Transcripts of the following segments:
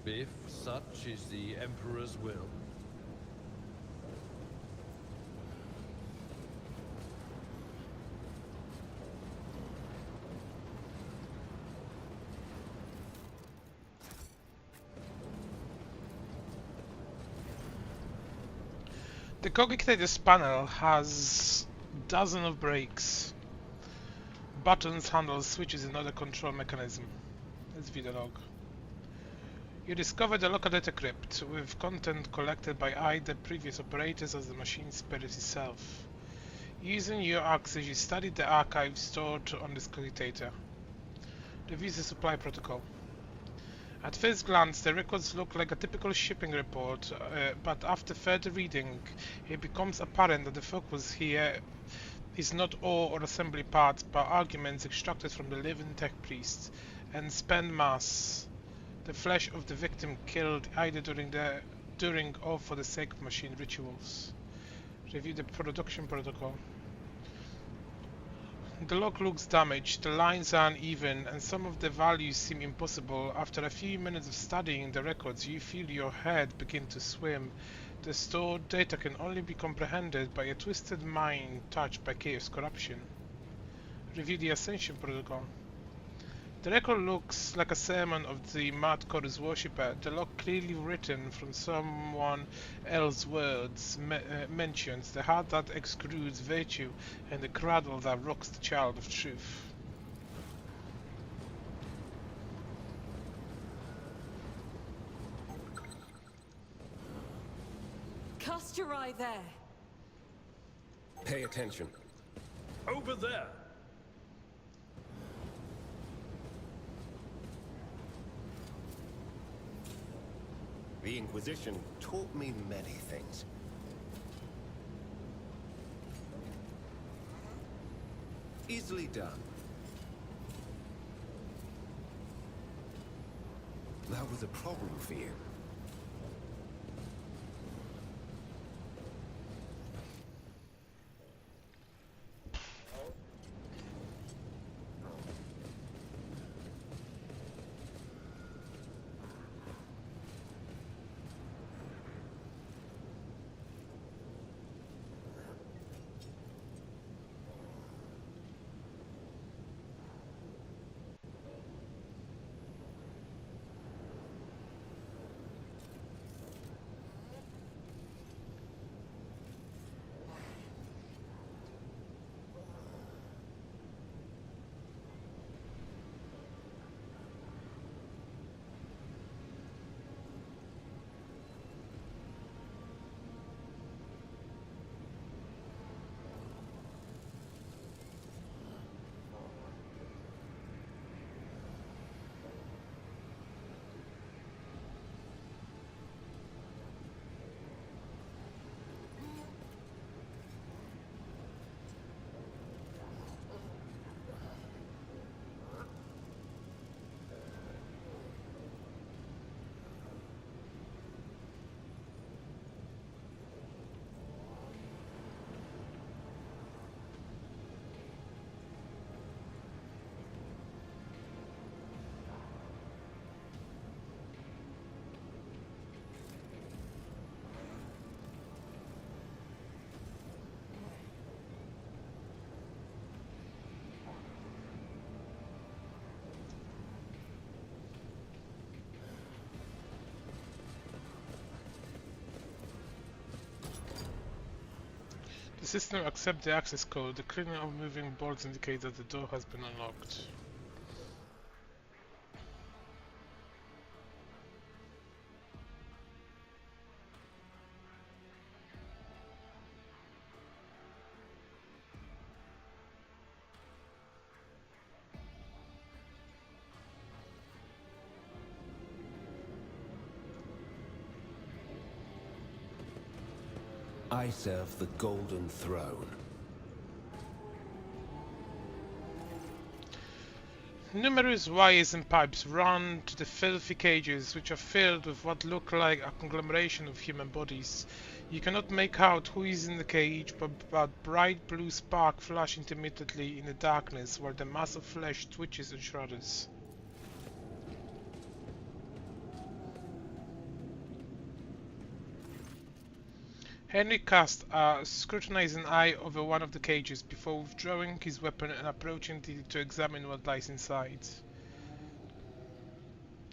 If such is the Emperor's will. The Cogitator's panel has dozens of brakes, buttons, handles, switches and other control mechanism. Let's view the log. You discovered a local data crypt with content collected by either previous operators or the machine's spirit itself. Using your access, you studied the archives stored on this Cogitator. Review the supply protocol. At first glance, the records look like a typical shipping report, but after further reading, it becomes apparent that the focus here is not ore or assembly parts, but arguments extracted from the living tech priest and spent mass, the flesh of the victim killed either during or for the sake of machine rituals. Review the production protocol. The log looks damaged, the lines are uneven, and some of the values seem impossible. After a few minutes of studying the records, you feel your head begin to swim. The stored data can only be comprehended by a twisted mind touched by chaos corruption. Review the Ascension Protocol. The record looks like a sermon of the Mad Chorus worshipper. The log, clearly written from someone else's words, mentions the heart that exudes virtue and the cradle that rocks the child of truth. Cast your eye there. Pay attention. Over there! The Inquisition taught me many things. Easily done. That was a problem for you. The system accepts the access code. The clicking of moving boards indicates that the door has been unlocked. I serve the Golden Throne. Numerous wires and pipes run to the filthy cages, which are filled with what look like a conglomeration of human bodies. You cannot make out who is in the cage, but bright blue sparks flash intermittently in the darkness, while the mass of flesh twitches and shudders. Henry cast a scrutinizing eye over one of the cages before withdrawing his weapon and approaching to examine what lies inside.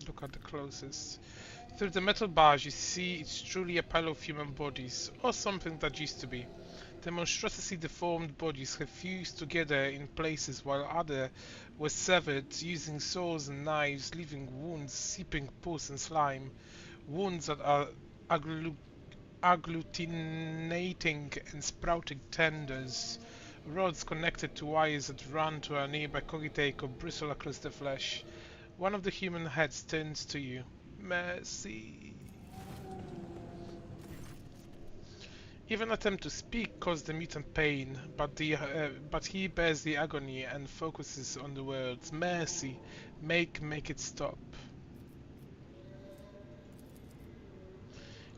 Look at the closest. Through the metal bars you see it's truly a pile of human bodies, or something that used to be. The monstrously deformed bodies have fused together in places while others were severed using saws and knives, leaving wounds seeping pus and slime. Wounds that are agglutinating and sprouting tendons. Rods connected to wires that run to a nearby cogitake or bristle across the flesh. One of the human heads turns to you. Mercy. Even attempt to speak causes the mutant pain, but he bears the agony and focuses on the words mercy. Make it stop.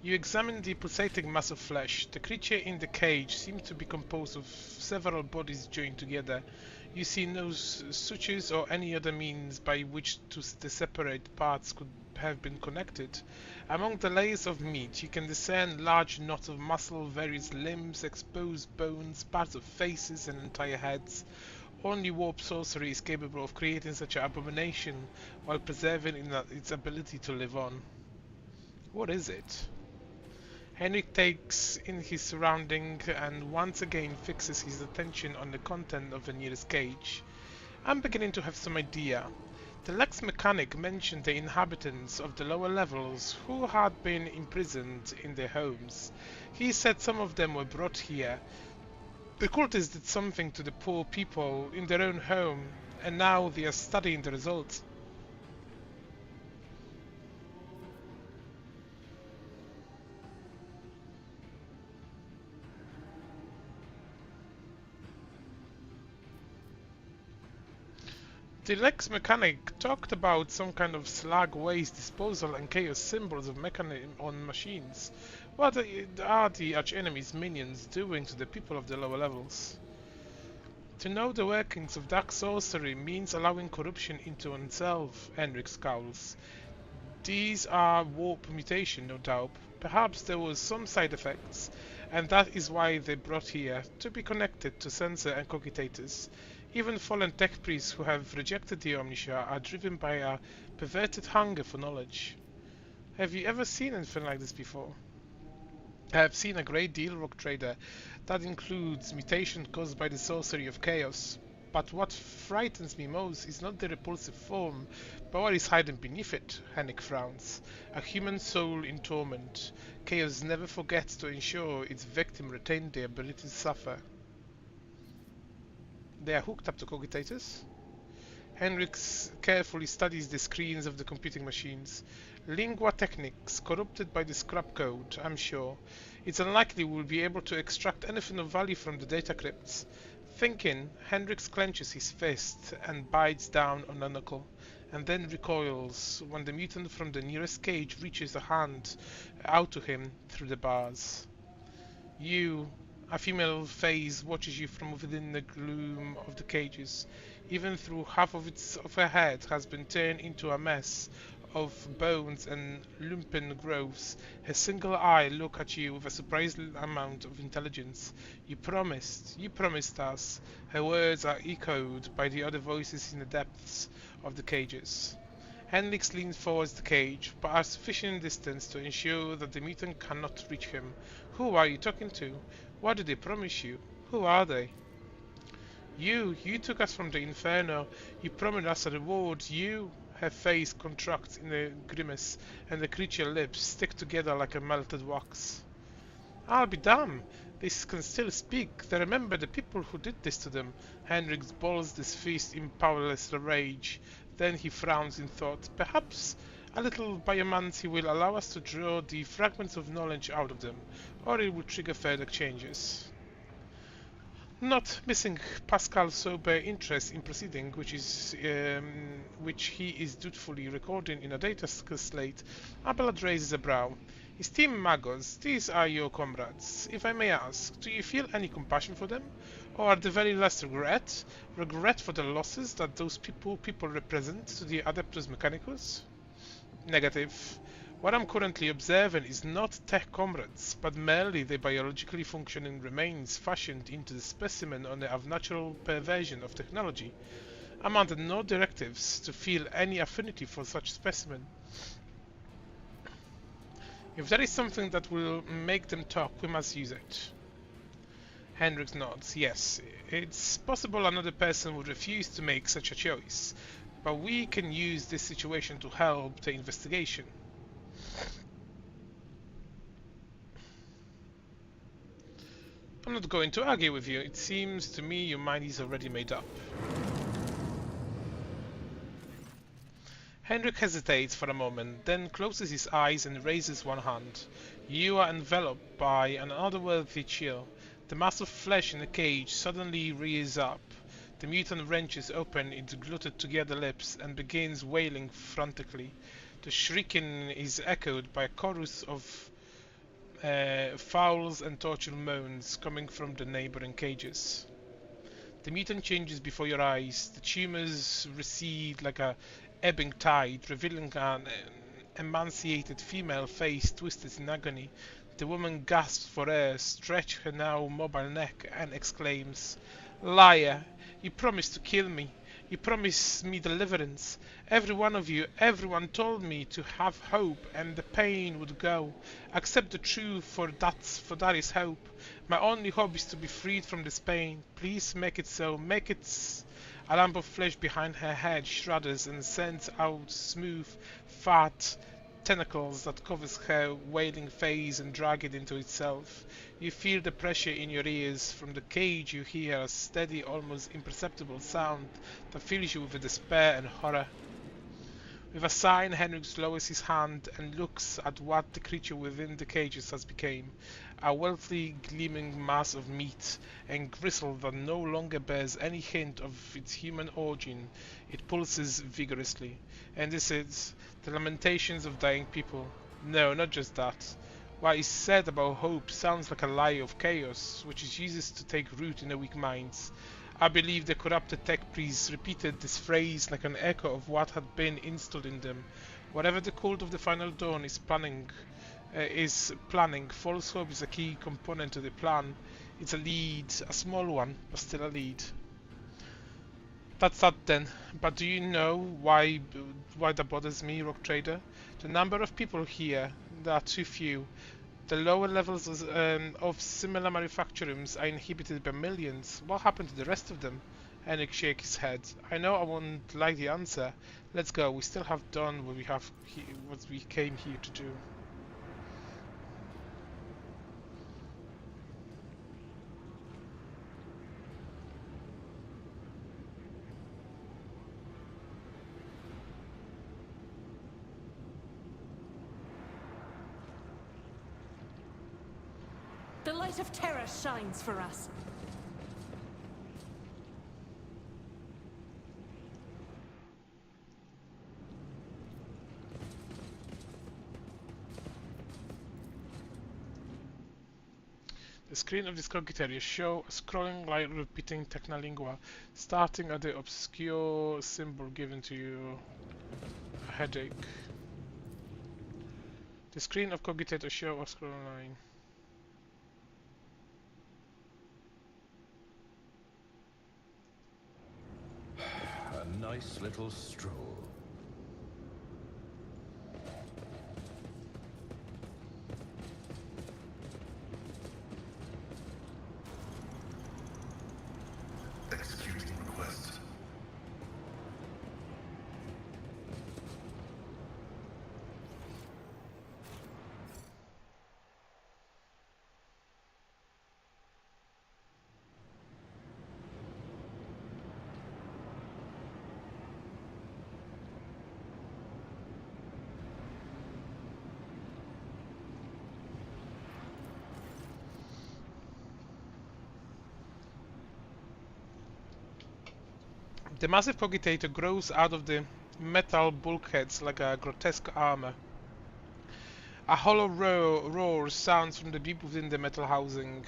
You examine the pulsating mass of flesh. The creature in the cage seems to be composed of several bodies joined together. You see no sutures or any other means by which the separate parts could have been connected. Among the layers of meat you can discern large knots of muscle, various limbs, exposed bones, parts of faces and entire heads. Only warp sorcery is capable of creating such an abomination while preserving its ability to live on. What is it? Henrik takes in his surrounding and once again fixes his attention on the content of the nearest cage. I'm beginning to have some idea. The Lex mechanic mentioned the inhabitants of the lower levels who had been imprisoned in their homes. He said some of them were brought here. The cultists did something to the poor people in their own home, and now they are studying the results. The Lex mechanic talked about some kind of slag waste disposal and chaos symbols of mechanism on machines. What are the arch-enemy's minions doing to the people of the lower levels? To know the workings of dark sorcery means allowing corruption into oneself, Henrik scowls. These are warp mutation, no doubt. Perhaps there was some side effects, and that is why they brought here, to be connected to sensor and cogitators. Even fallen tech priests who have rejected the Omniscia are driven by a perverted hunger for knowledge. Have you ever seen anything like this before? I have seen a great deal, Rock Trader. That includes mutation caused by the sorcery of chaos. But what frightens me most is not the repulsive form, but what is hidden beneath it, Henrik frowns. A human soul in torment. Chaos never forgets to ensure its victim retains the ability to suffer. They are hooked up to cogitators. Henrik carefully studies the screens of the computing machines. Lingua techniques, corrupted by the scrap code, I'm sure. It's unlikely we'll be able to extract anything of value from the data crypts. Thinking, Henrik clenches his fist and bites down on a knuckle, and then recoils when the mutant from the nearest cage reaches a hand out to him through the bars. You... A female face watches you from within the gloom of the cages. Even though half of her head has been turned into a mess of bones and lumpen growths, her single eye looks at you with a surprising amount of intelligence. You promised us. Her words are echoed by the other voices in the depths of the cages. Henrik leans towards the cage, but at sufficient distance to ensure that the mutant cannot reach him. Who are you talking to? What did they promise you? Who are they? You took us from the inferno. You promised us a reward. Her face contracts in a grimace, and the creature's lips stick together like a melted wax. I'll be damned. They can still speak. They remember the people who did this to them. Henrik balls his fist in powerless rage. Then he frowns in thought. Perhaps a little biomancy will allow us to draw the fragments of knowledge out of them, or it will trigger further changes. Not missing Pascal's sober interest in proceeding, which he is dutifully recording in a data slate, Abelard raises a brow. Esteemed Magos, these are your comrades. If I may ask, do you feel any compassion for them? Or at the very least regret? Regret for the losses that those people represent to the Adeptus Mechanicus? Negative. What I'm currently observing is not tech comrades, but merely the biologically functioning remains fashioned into the specimen on the unnatural perversion of technology. I'm under no directives to feel any affinity for such specimen. If there is something that will make them talk, we must use it. Hendrik nods. Yes, it's possible another person would refuse to make such a choice, but we can use this situation to help the investigation. I'm not going to argue with you. It seems to me your mind is already made up. Hendrik hesitates for a moment, then closes his eyes and raises one hand. You are enveloped by an otherworldly chill. The mass of flesh in the cage suddenly rears up. The mutant wrenches open its gluted together lips and begins wailing frantically. The shrieking is echoed by a chorus of fouls and tortured moans coming from the neighboring cages. The mutant changes before your eyes. The tumors recede like a ebbing tide, revealing an emaciated female face twisted in agony. The woman gasps for air, stretches her now mobile neck, and exclaims, "Liar! You promised to kill me. You promised me deliverance. Every one of you, everyone told me to have hope and the pain would go. Accept the truth, for that is hope. My only hope is to be freed from this pain. Please make it so. Make it." A lump of flesh behind her head shudders and sends out smooth, fat tentacles that covers her wailing face and drag it into itself. You feel the pressure in your ears. From the cage you hear a steady, almost imperceptible sound that fills you with despair and horror. With a sigh, Henrik lowers his hand and looks at what the creature within the cages has become. A wealthy, gleaming mass of meat and gristle that no longer bears any hint of its human origin. It pulses vigorously. And this is the lamentations of dying people. No, not just that. What is said about hope sounds like a lie of chaos, which is used to take root in the weak minds. I believe the corrupted tech priests repeated this phrase like an echo of what had been instilled in them. Whatever the cult of the Final Dawn is planning, false hope is a key component to the plan. It's a lead, a small one, but still a lead. That's that then. But do you know why that bothers me, Rock Trader? The number of people here, there are too few. The lower levels of similar manufacturings are inhibited by millions. What happened to the rest of them? Henrik shakes his head. I know I won't like the answer. Let's go. We still have done what we came here to do. The light of terror shines for us. The screen of this cogitator shows a scrolling light repeating Technolingua, starting at the obscure symbol given to you. A headache. The screen of cogitator shows a scrolling line. A nice little stroll. Executing request. The massive cogitator grows out of the metal bulkheads like a grotesque armor. A hollow roar sounds from the deep within the metal housing.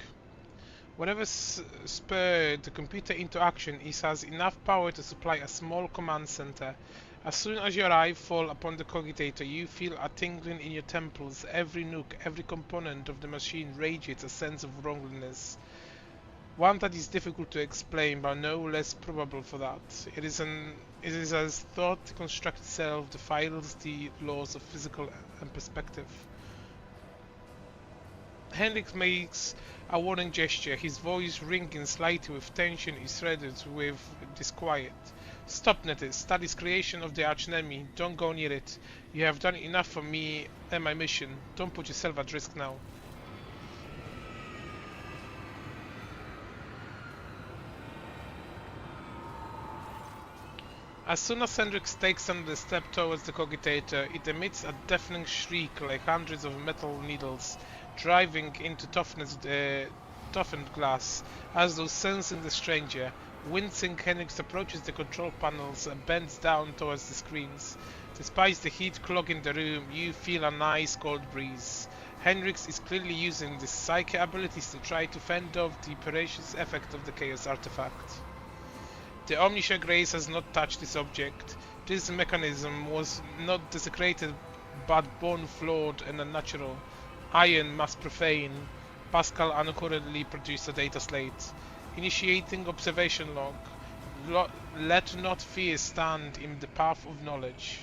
Whatever spurred the computer into action has enough power to supply a small command center. As soon as your eye fall upon the cogitator, you feel a tingling in your temples. Every nook, every component of the machine radiates a sense of wrongliness. One that is difficult to explain, but no less probable for that. It is as thought construct itself defiles the laws of physical and perspective. Hendrik makes a warning gesture, his voice ringing slightly with tension is threaded with disquiet. Stop, Nettis. That is creation of the archenemy. Don't go near it. You have done enough for me and my mission. Don't put yourself at risk now. As soon as Hendrik takes another step towards the cogitator, it emits a deafening shriek like hundreds of metal needles driving into toughened glass, as though sensing the stranger. Wincing, Hendrik approaches the control panels and bends down towards the screens. Despite the heat clogging the room, you feel a nice cold breeze. Hendrik is clearly using his psychic abilities to try to fend off the pernicious effect of the Chaos artifact. The Omniscia Grace has not touched this object. This mechanism was not desecrated but born flawed and unnatural. Iron must profane. Pascal uncurrently produced a data slate. Initiating observation log. Let not fear stand in the path of knowledge.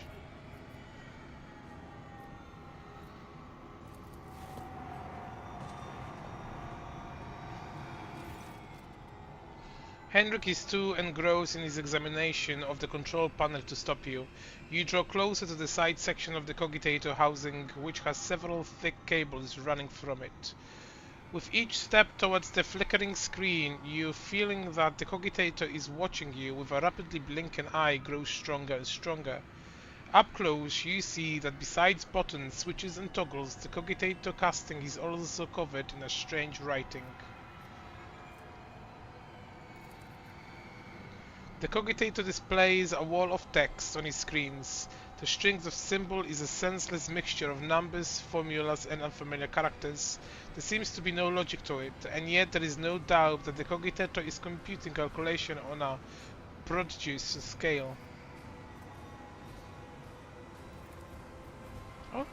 Hendrik is too engrossed in his examination of the control panel to stop you. You draw closer to the side section of the cogitator housing, which has several thick cables running from it. With each step towards the flickering screen, you feeling that the cogitator is watching you with a rapidly blinking eye grows stronger and stronger. Up close, you see that besides buttons, switches and toggles, the cogitator casting is also covered in a strange writing. The cogitator displays a wall of text on his screens. The strings of symbols is a senseless mixture of numbers, formulas, and unfamiliar characters. There seems to be no logic to it, and yet there is no doubt that the cogitator is computing calculation on a prodigious scale. Oh.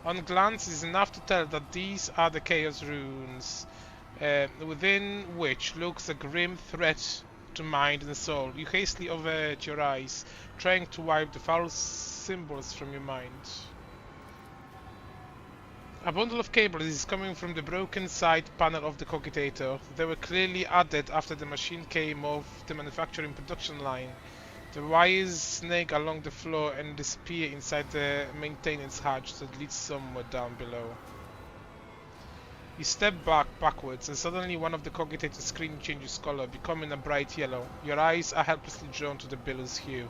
On glance, it is enough to tell that these are the Chaos runes, within which lurks a grim threat to mind and soul. You hastily avert your eyes, trying to wipe the foul symbols from your mind. A bundle of cables is coming from the broken side panel of the cogitator. They were clearly added after the machine came off the manufacturing production line. The wires snake along the floor and disappear inside the maintenance hatch that leads somewhere down below. You step backwards, and suddenly one of the cogitator's screen changes color, becoming a bright yellow. Your eyes are helplessly drawn to the billow's hue.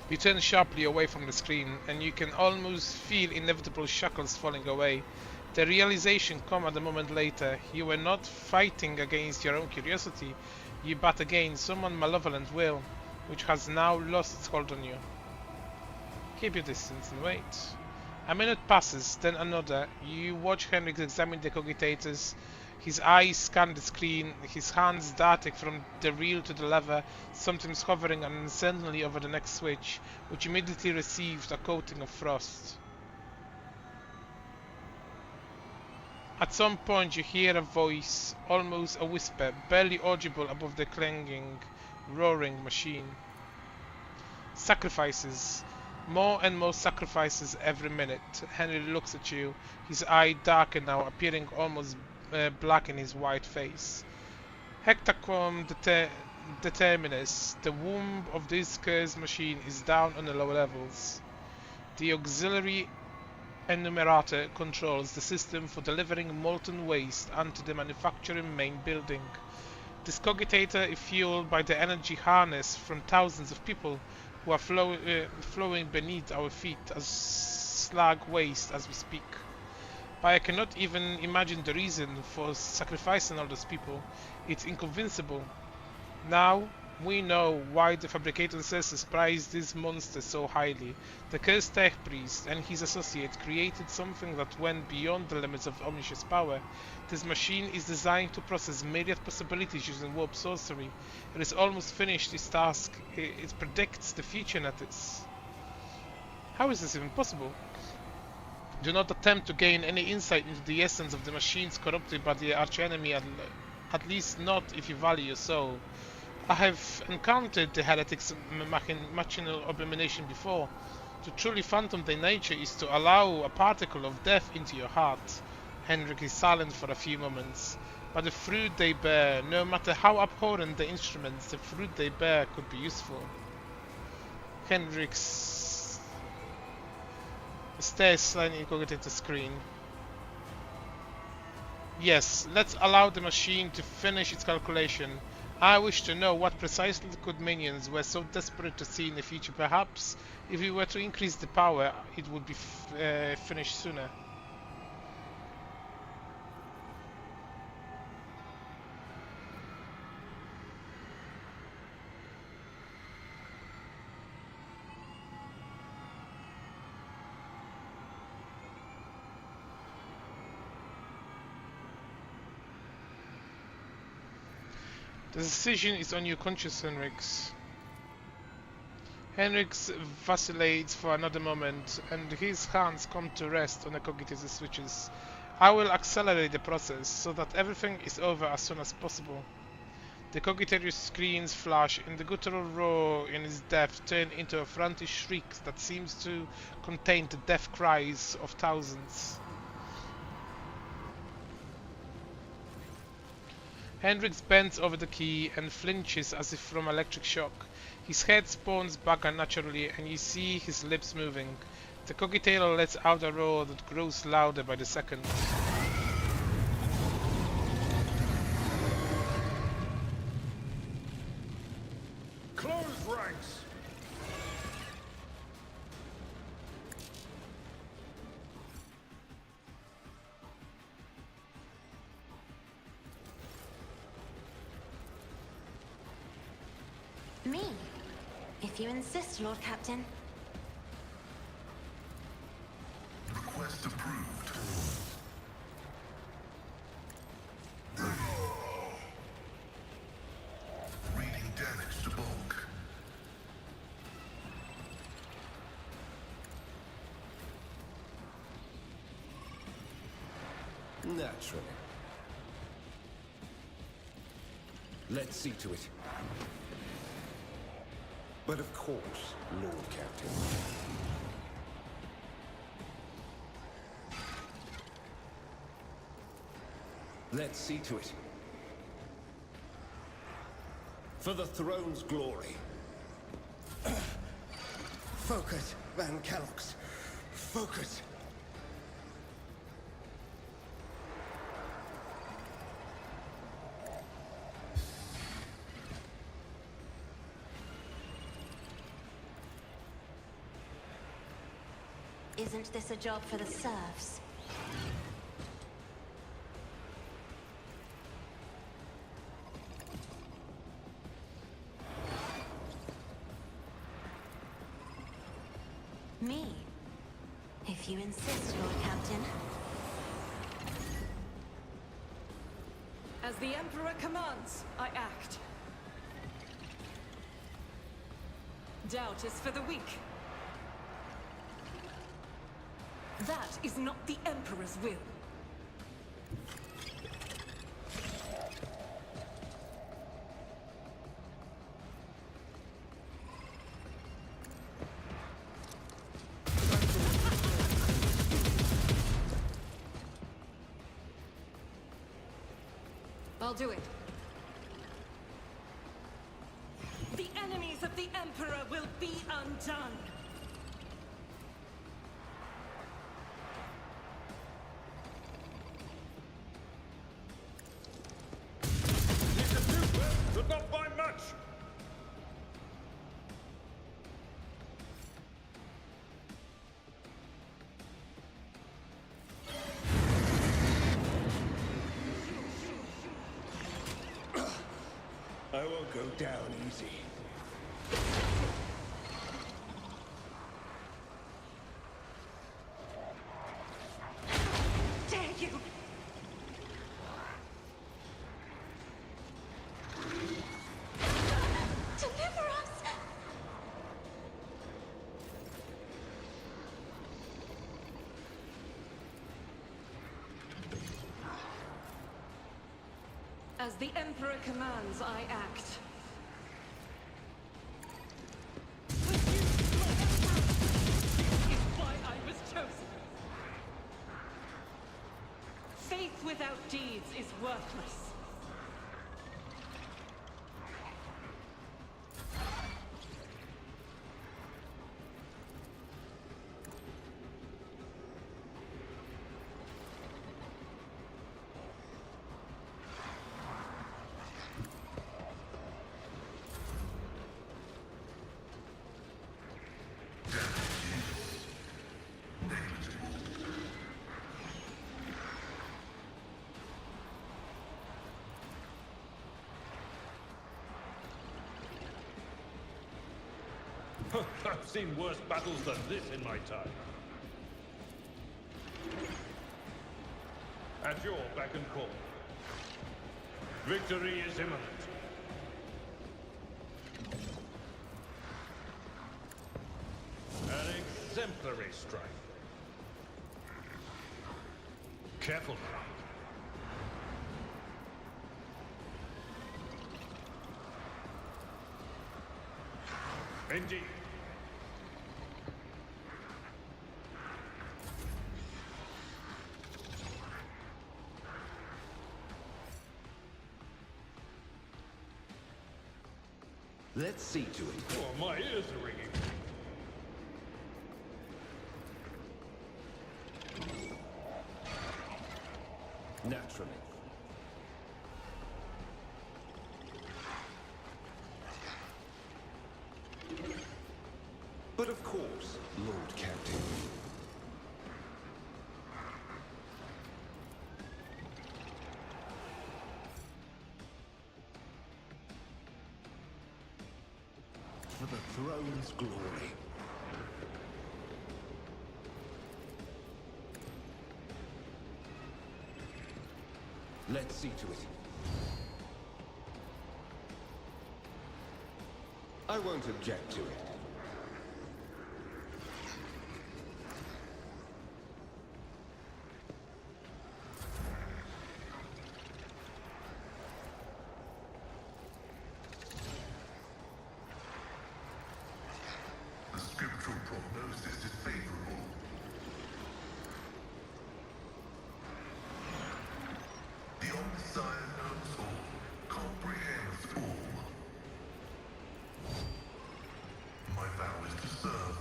You turn sharply away from the screen, and you can almost feel inevitable shackles falling away. The realization comes at a moment later. You were not fighting against your own curiosity, you but against someone malevolent will, which has now lost its hold on you. Keep your distance and wait. A minute passes, then another. You watch Hendrik examine the cogitators. His eyes scan the screen, his hands darting from the reel to the lever, sometimes hovering uncertainly over the next switch, which immediately receives a coating of frost. At some point you hear a voice, almost a whisper, barely audible above the clanging, roaring machine. Sacrifices. More and more sacrifices every minute. Henry looks at you, his eye darkened now, appearing almost black in his white face. Hectacom determinus, the womb of this cursed machine is down on the lower levels. The auxiliary enumerator controls the system for delivering molten waste onto the manufacturing main building. This cogitator is fueled by the energy harness from thousands of people who are flowing beneath our feet as slag waste as we speak. But I cannot even imagine the reason for sacrificing all those people. It's inconceivable. Now, We know why the Fabricator Ancestors prized this monster so highly. The cursed tech priest and his associate created something that went beyond the limits of omniscience power. This machine is designed to process myriad possibilities using warp sorcery. It has almost finished its task. It predicts the future, Natis. How is this even possible? Do not attempt to gain any insight into the essence of the machines corrupted by the archenemy, at least not if you value your soul. I have encountered the heretic's machinal abomination before. To truly fathom their nature is to allow a particle of death into your heart. Hendrik is silent for a few moments. But the fruit they bear, no matter how abhorrent the instruments, the fruit they bear could be useful. Hendrik stares slightly incognito at the screen. Yes, let's allow the machine to finish its calculation. I wish to know what precisely the good minions were so desperate to see in the future. Perhaps, if we were to increase the power, it would be finished sooner. The decision is on your conscience, Henriks. Henriks vacillates for another moment, and his hands come to rest on the cogitator switches. I will accelerate the process, so that everything is over as soon as possible. The cogitator screens flash, and the guttural roar in his depth turn into a frantic shriek that seems to contain the death cries of thousands. Hendrix bends over the key and flinches as if from electric shock. His head spawns back unnaturally and you see his lips moving. The cogitator lets out a roar that grows louder by the second. Close ranks! Me? If you insist, Lord Captain. Request approved. Reading damage to bulk. Naturally. Let's see to it. But of course, Lord Captain. Let's see to it. For the throne's glory. Focus, Van Kellogg's. Focus. Isn't this a job for the serfs? Me? If you insist, Lord Captain. As the Emperor commands, I act. Doubt is for the weak. That is not the Emperor's will. I'll do it. The enemies of the Emperor will be undone. But not by much! I won't go down easy. Dare you! Deliver us! As the Emperor commands, I act. This is why I was chosen. Faith without deeds is worthless. I've seen worse battles than this in my time. At your beck and call. Victory is imminent. An exemplary strike. Careful now. Indeed. Let's see to it. Oh, my ears are ringing. Naturally. But of course, Lord Captain. For the throne's glory. Let's see to it. I won't object to it. The scriptural prognosis is favorable. The Omniscient knows all, comprehends all. My vow is to serve.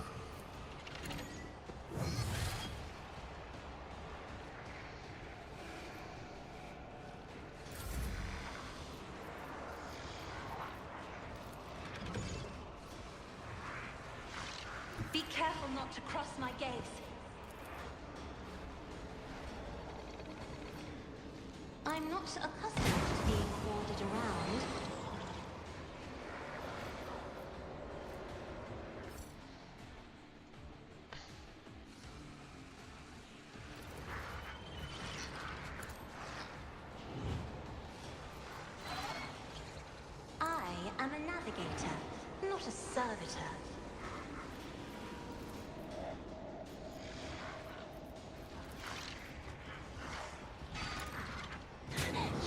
Be careful not to cross my gaze. I'm not accustomed to being ordered around. I am a navigator, not a servitor.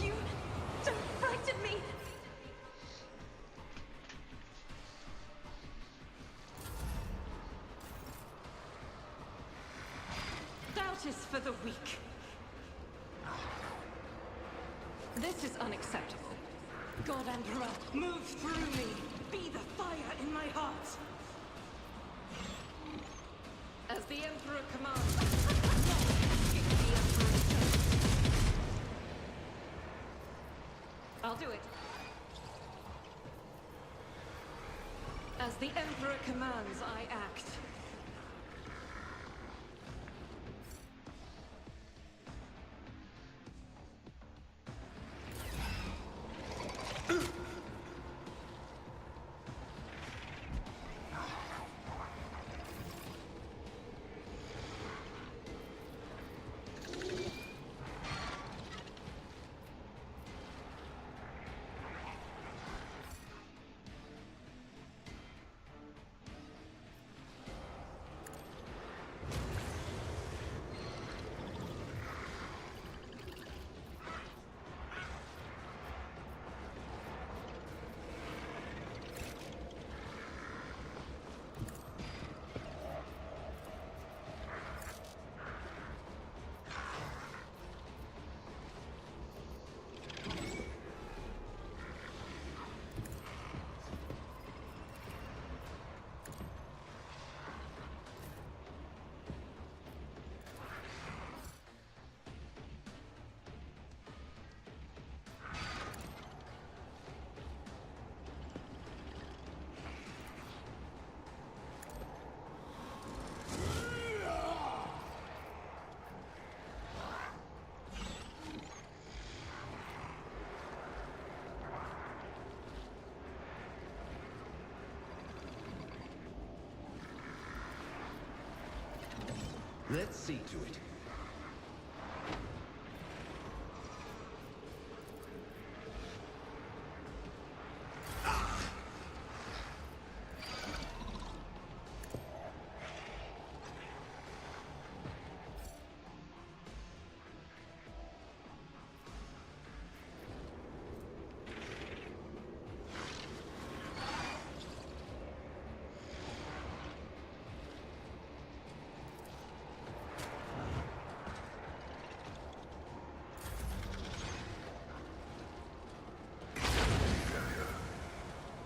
You don't frighten me! Doubt is for the weak. This is unacceptable. God Emperor, move through me. Be the fire in my heart. As the Emperor commands. Keep the Emperor's service. I'll do it. As the Emperor commands, I act. Let's see to it.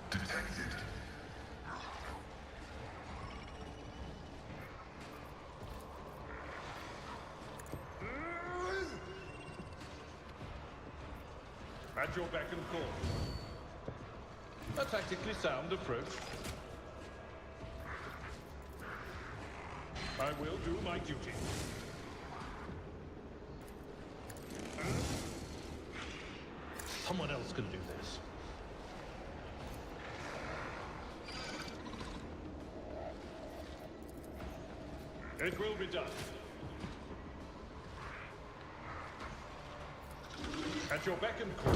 Detected. At your beck and call. A tactically sound approach. I will do my duty. Someone else can do this. It will be done. At your beck and call.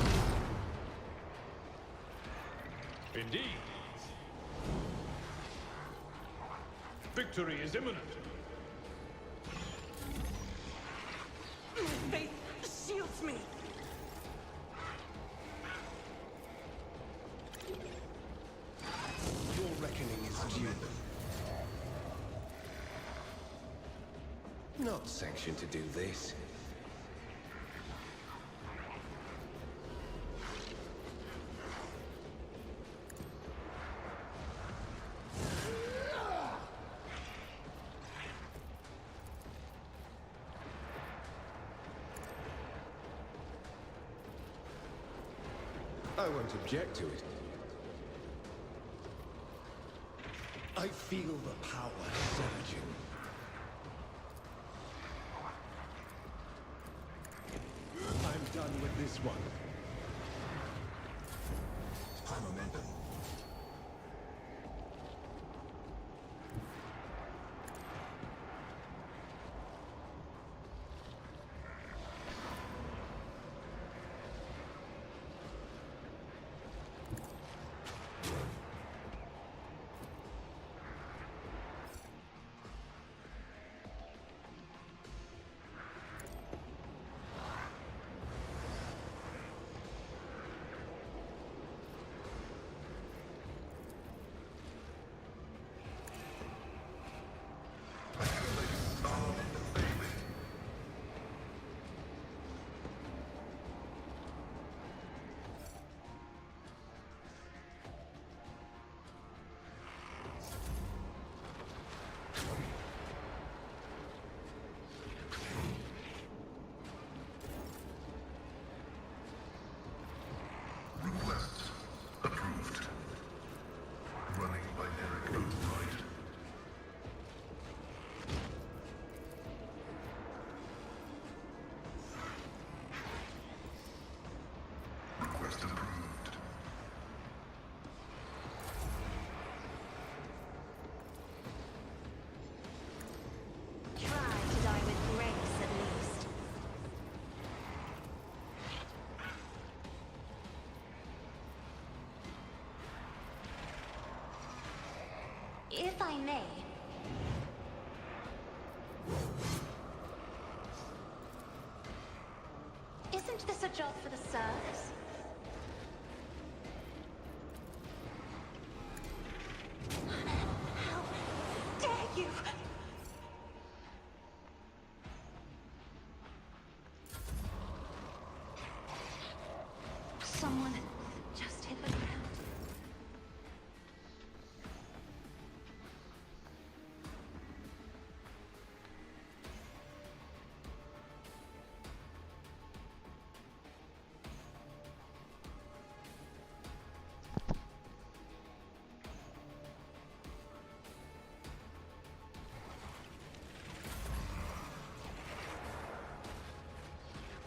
Indeed. Victory is imminent. My faith shields me. Your reckoning is due. Not sanctioned to do this. I won't object to it. I feel the power surging. I'm done with this one. High momentum. Request approved. Running binary override. Request approved. Try to die with grace, at least. If I may. Isn't this a job for the serfs? How dare you! Someone just hit the ground.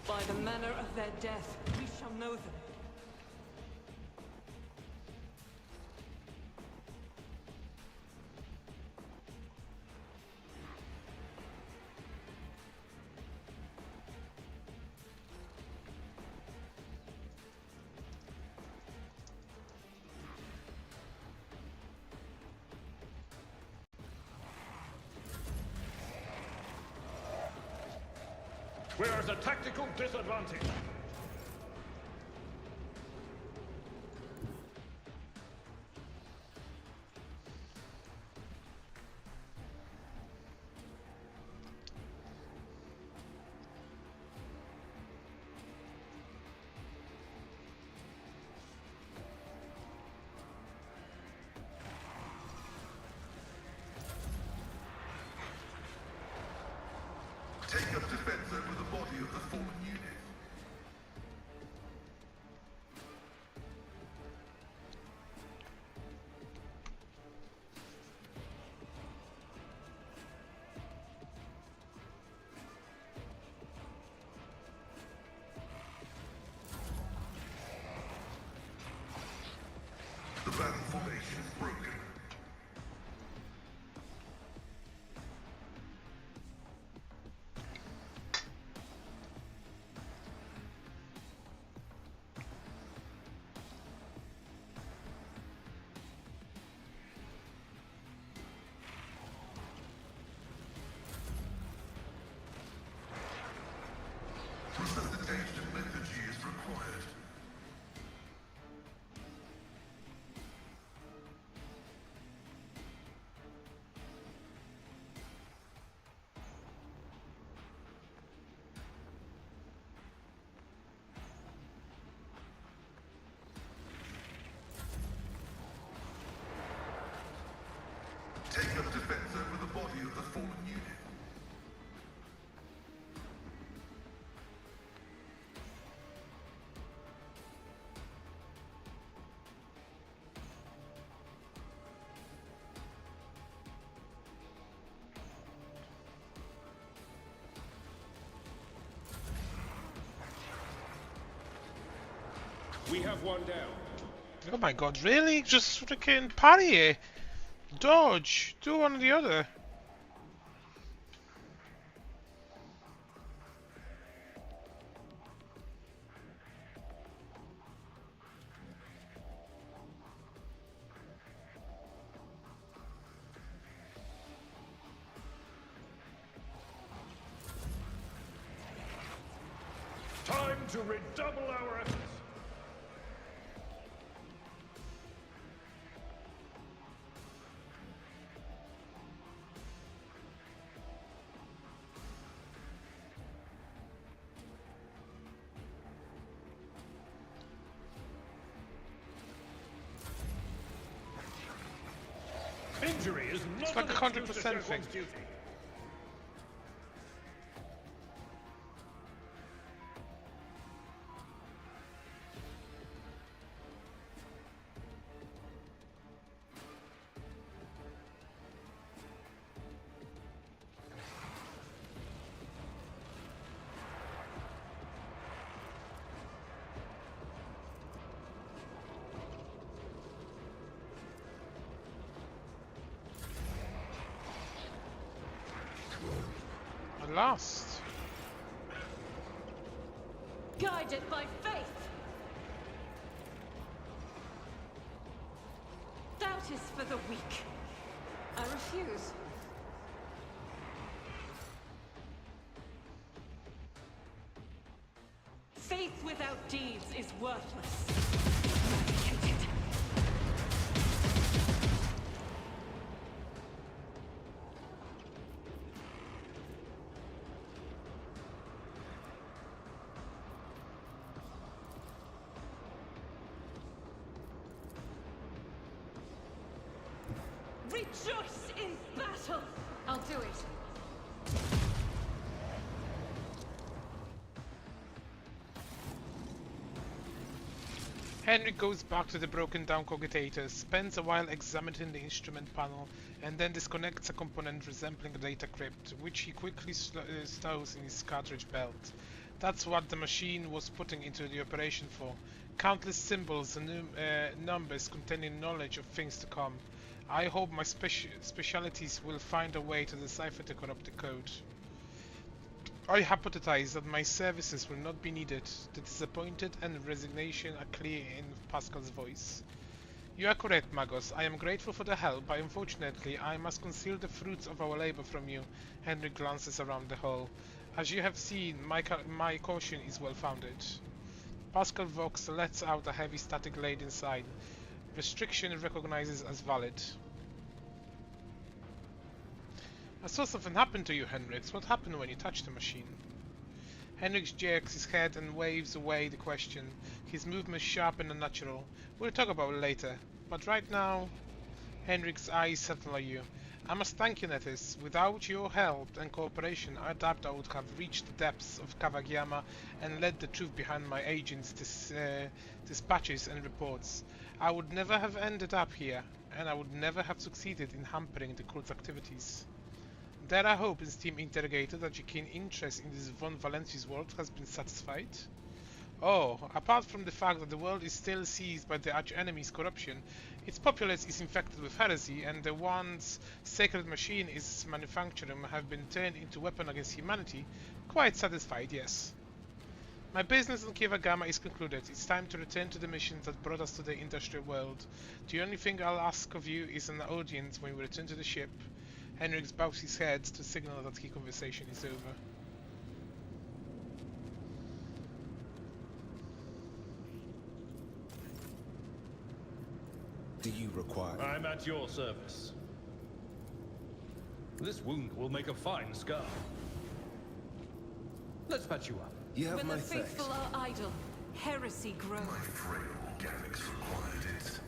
By the manner of their death, we shall know them. We're at a tactical disadvantage. Take up defense over the body of the fallen unit. The battle formation is broken. Resuscitation liturgy is required. Take up defense over the body of the fallen unit. We have one down. Oh my god, really? Just freaking parry it. Dodge. Do one or the other. Time to redouble our efforts. Injury is not like an a 100% excuse to shirk thing. one's duty. At last. Guided by faith. Doubt is for the weak. I refuse. Faith without deeds is worthless. Eradicate it. Rejoice in battle! I'll do it. Henry goes back to the broken down cogitator, spends a while examining the instrument panel, and then disconnects a component resembling a data crypt, which he quickly stows in his cartridge belt. That's what the machine was putting into the operation for. Countless symbols and numbers containing knowledge of things to come. I hope my specialities will find a way to decipher the corrupted code. I hypothesize that my services will not be needed. The disappointed and resignation are clear in Pascal's voice. You are correct, Magos. I am grateful for the help, but unfortunately I must conceal the fruits of our labor from you. Henry glances around the hall. As you have seen, my caution is well founded. Pascal Vox lets out a heavy static laden sign. Restriction recognizes as valid. I saw something happen to you, Henrix. What happened when you touched the machine? Henrix jerks his head and waves away the question. His movements sharp and unnatural. We'll talk about it later. But right now... Henrix's eyes settle on you. I must thank you, Nethys. Without your help and cooperation, I doubt I would have reached the depths of Kavagyama and led the truth behind my agents' dispatches and reports. I would never have ended up here, and I would never have succeeded in hampering the cult's activities. Dare I hope, esteemed interrogator, that your keen interest in this von Valenci's world has been satisfied? Oh, apart from the fact that the world is still seized by the arch-enemy's corruption, its populace is infected with heresy, and the one's sacred machine is manufacturing have been turned into a weapon against humanity, quite satisfied, yes. My business on Kivagama is concluded. It's time to return to the missions that brought us to the industrial world. The only thing I'll ask of you is an audience when we return to the ship. Henrix bows his head to signal that the conversation is over. Do you require... I'm at your service. This wound will make a fine scar. Let's patch you up. You have When my the thanks. faithful are idle, heresy grows. My frail organics required it.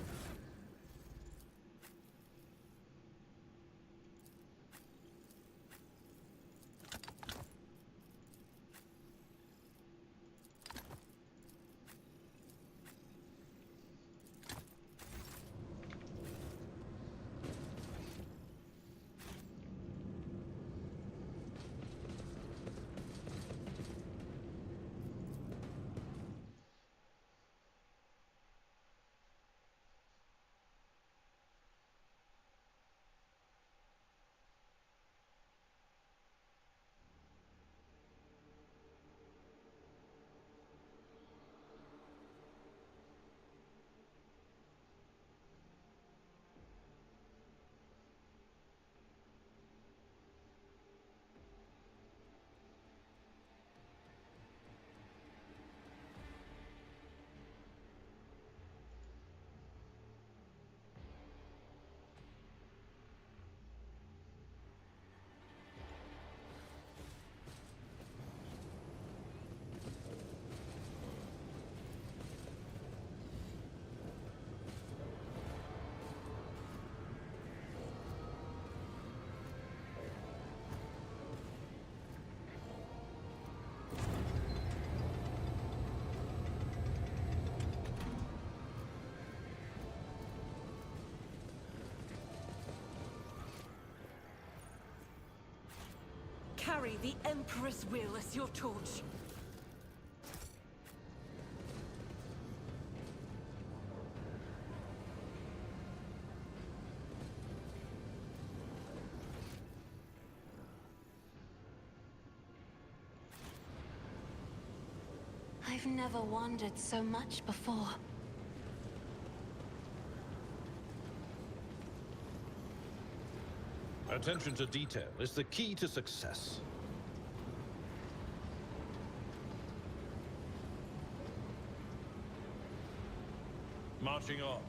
Carry the Emperor's will as your torch. I've never wandered so much before. Attention to detail is the key to success. Marching on.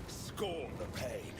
Scorn the pain.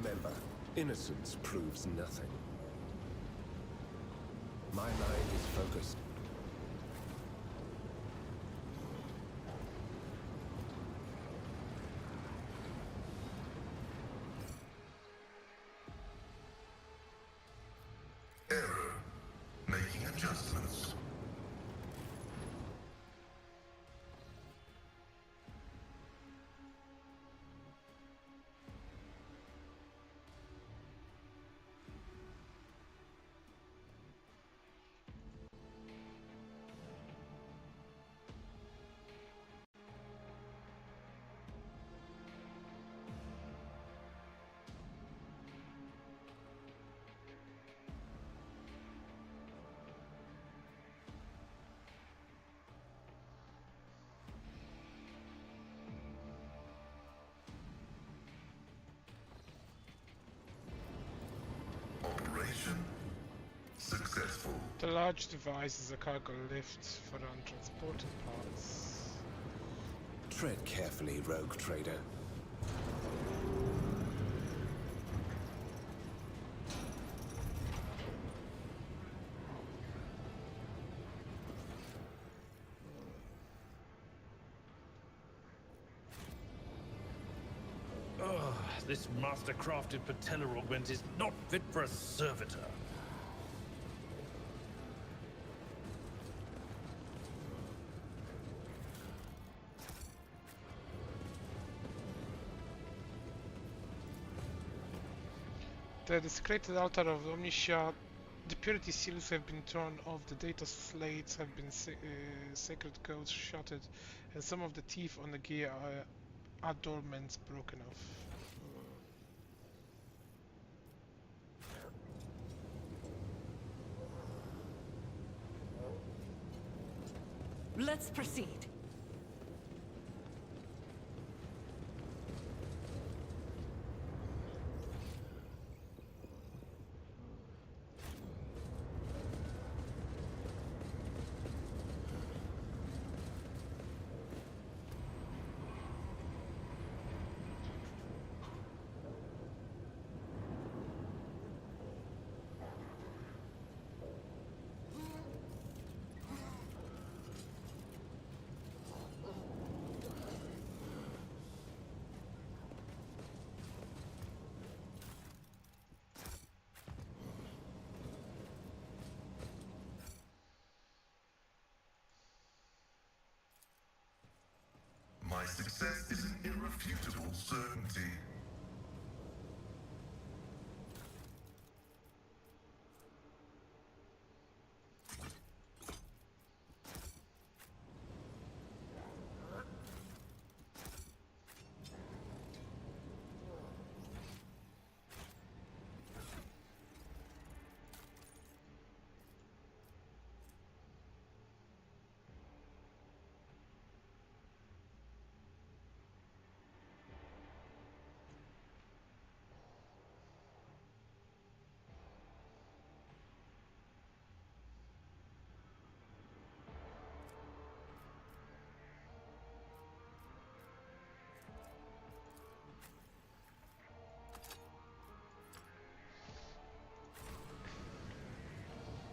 Remember, innocence proves nothing. My mind is focused. Error. Making adjustments. Operation successful. The large device is a cargo lift for untransported parts. Tread carefully, rogue trader. This master-crafted patella augment is not fit for a servitor. The desecrated altar of Omniscia, the purity seals have been torn off, the data slates have been sacred codes shattered, and some of the teeth on the gear are adornments broken off. Let's proceed. My success is an irrefutable certainty.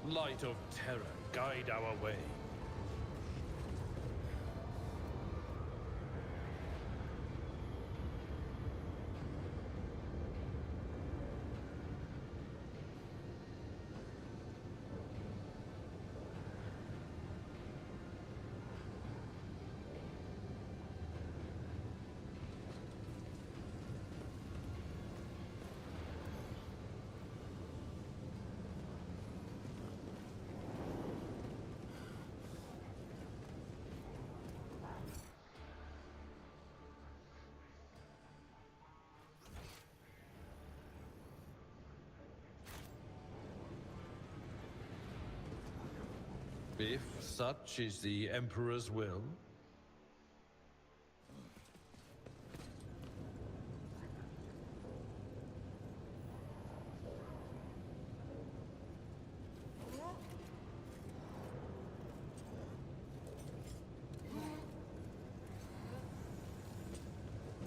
Light of terror, guide our way. If such is the Emperor's will.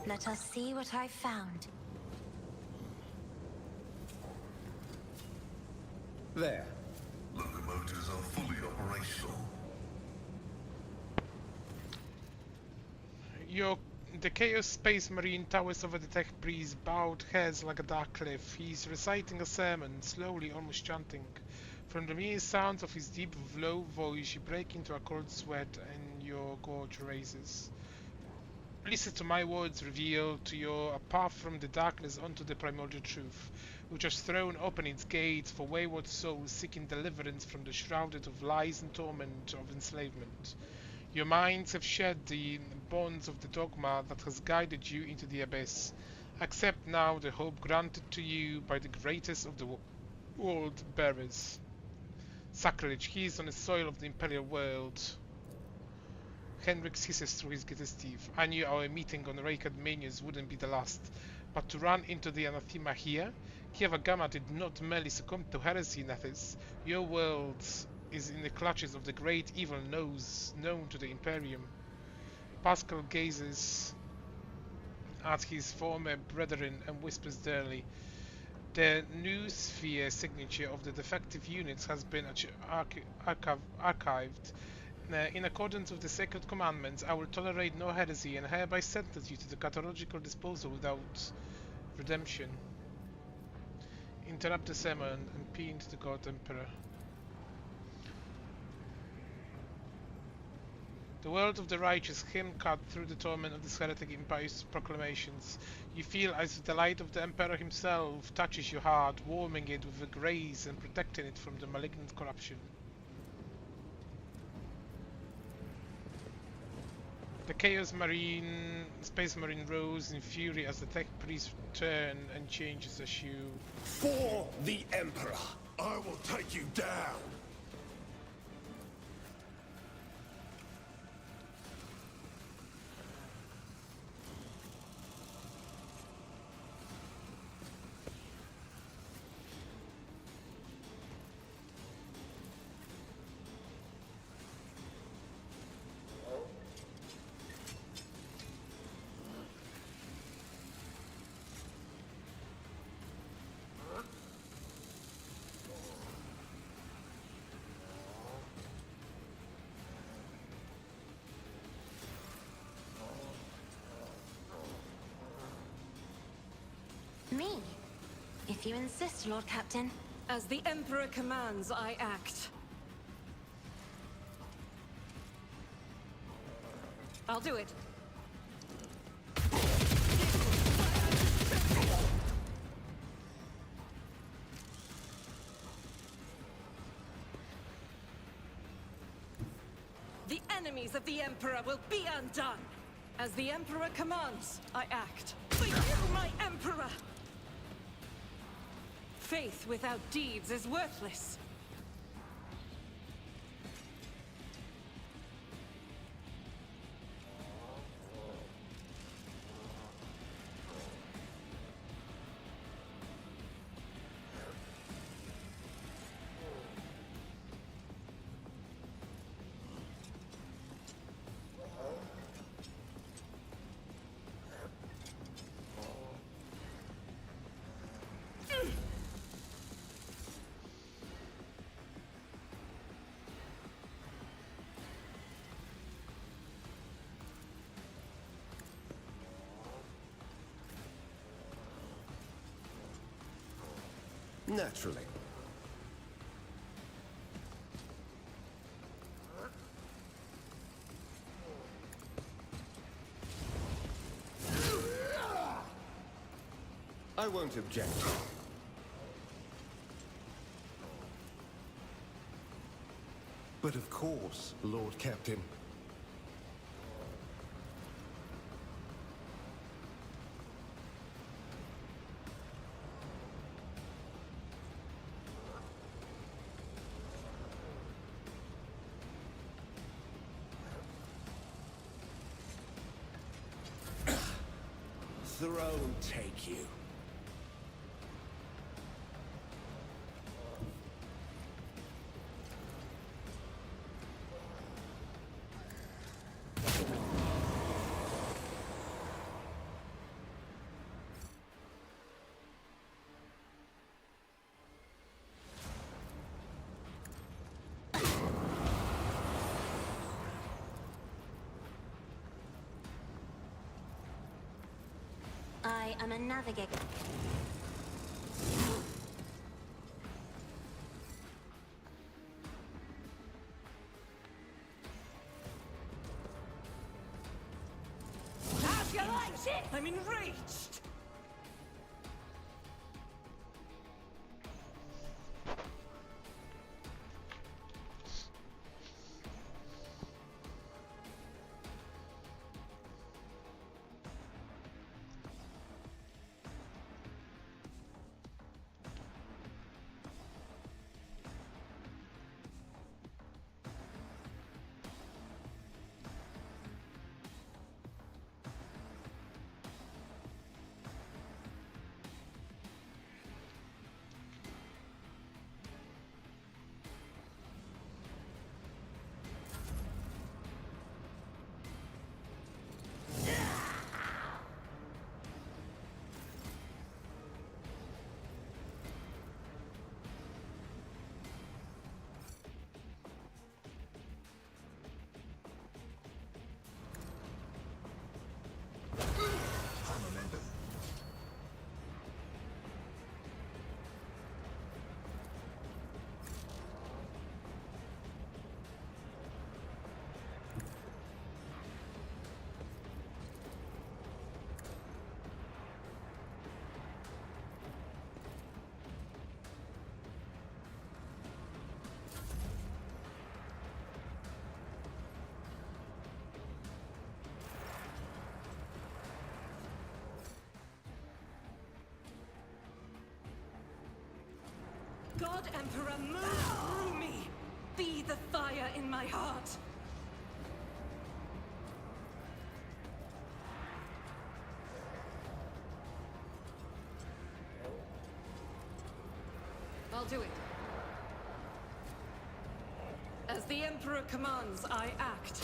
Let us see what I found. There. Locomotives are fully operational. The Chaos Space Marine towers over the tech breeze, bowed heads like a dark cliff. He's reciting a sermon, slowly, almost chanting. From the mere sounds of his deep, low voice, you break into a cold sweat and your gorge raises. Listen to my words reveal to you a path from the darkness onto the primordial truth, which has thrown open its gates for wayward souls seeking deliverance from the shrouded of lies and torment of enslavement. Your minds have shed the bonds of the dogma that has guided you into the abyss. Accept now the hope granted to you by the greatest of the world bearers. Sacrilege, he is on the soil of the Imperial world. Henrik hisses through his gritted teeth. I knew our meeting on Raked Manias wouldn't be the last, but to run into the anathema here? Kieva Gamma did not merely succumb to heresy, Nethys. Your world is in the clutches of the great evil known to the Imperium. Pascal gazes at his former brethren and whispers sternly, the new sphere signature of the defective units has been archived. In accordance with the sacred commandments, I will tolerate no heresy and hereby sentence you to the catalogical disposal without redemption. Interrupt the sermon and pee into the God Emperor. The world of the righteous hymn cut through the torment of this heretic impious proclamations. You feel as if the light of the Emperor himself touches your heart, warming it with a grace and protecting it from the malignant corruption. The Chaos Space Marine rose in fury as the tech priest turned and changed his issue. For the Emperor! I will take you down. Me? If you insist, Lord Captain. As the Emperor commands, I act. I'll do it. The enemies of the Emperor will be undone. As the Emperor commands, I act. For you, my Emperor! Faith without deeds is worthless. Naturally. I won't object. But of course, Lord Captain. Throne take you. I'm a navigator. How'd you like it? I'm enraged. God Emperor, move through me! Be the fire in my heart! I'll do it. As the Emperor commands, I act.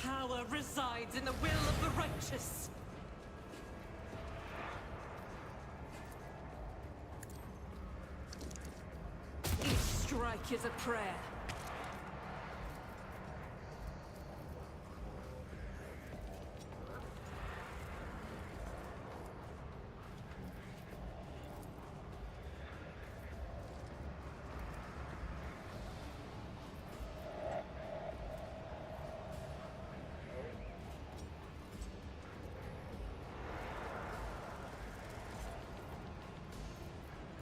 Power resides in the will of the righteous. Each strike is a prayer.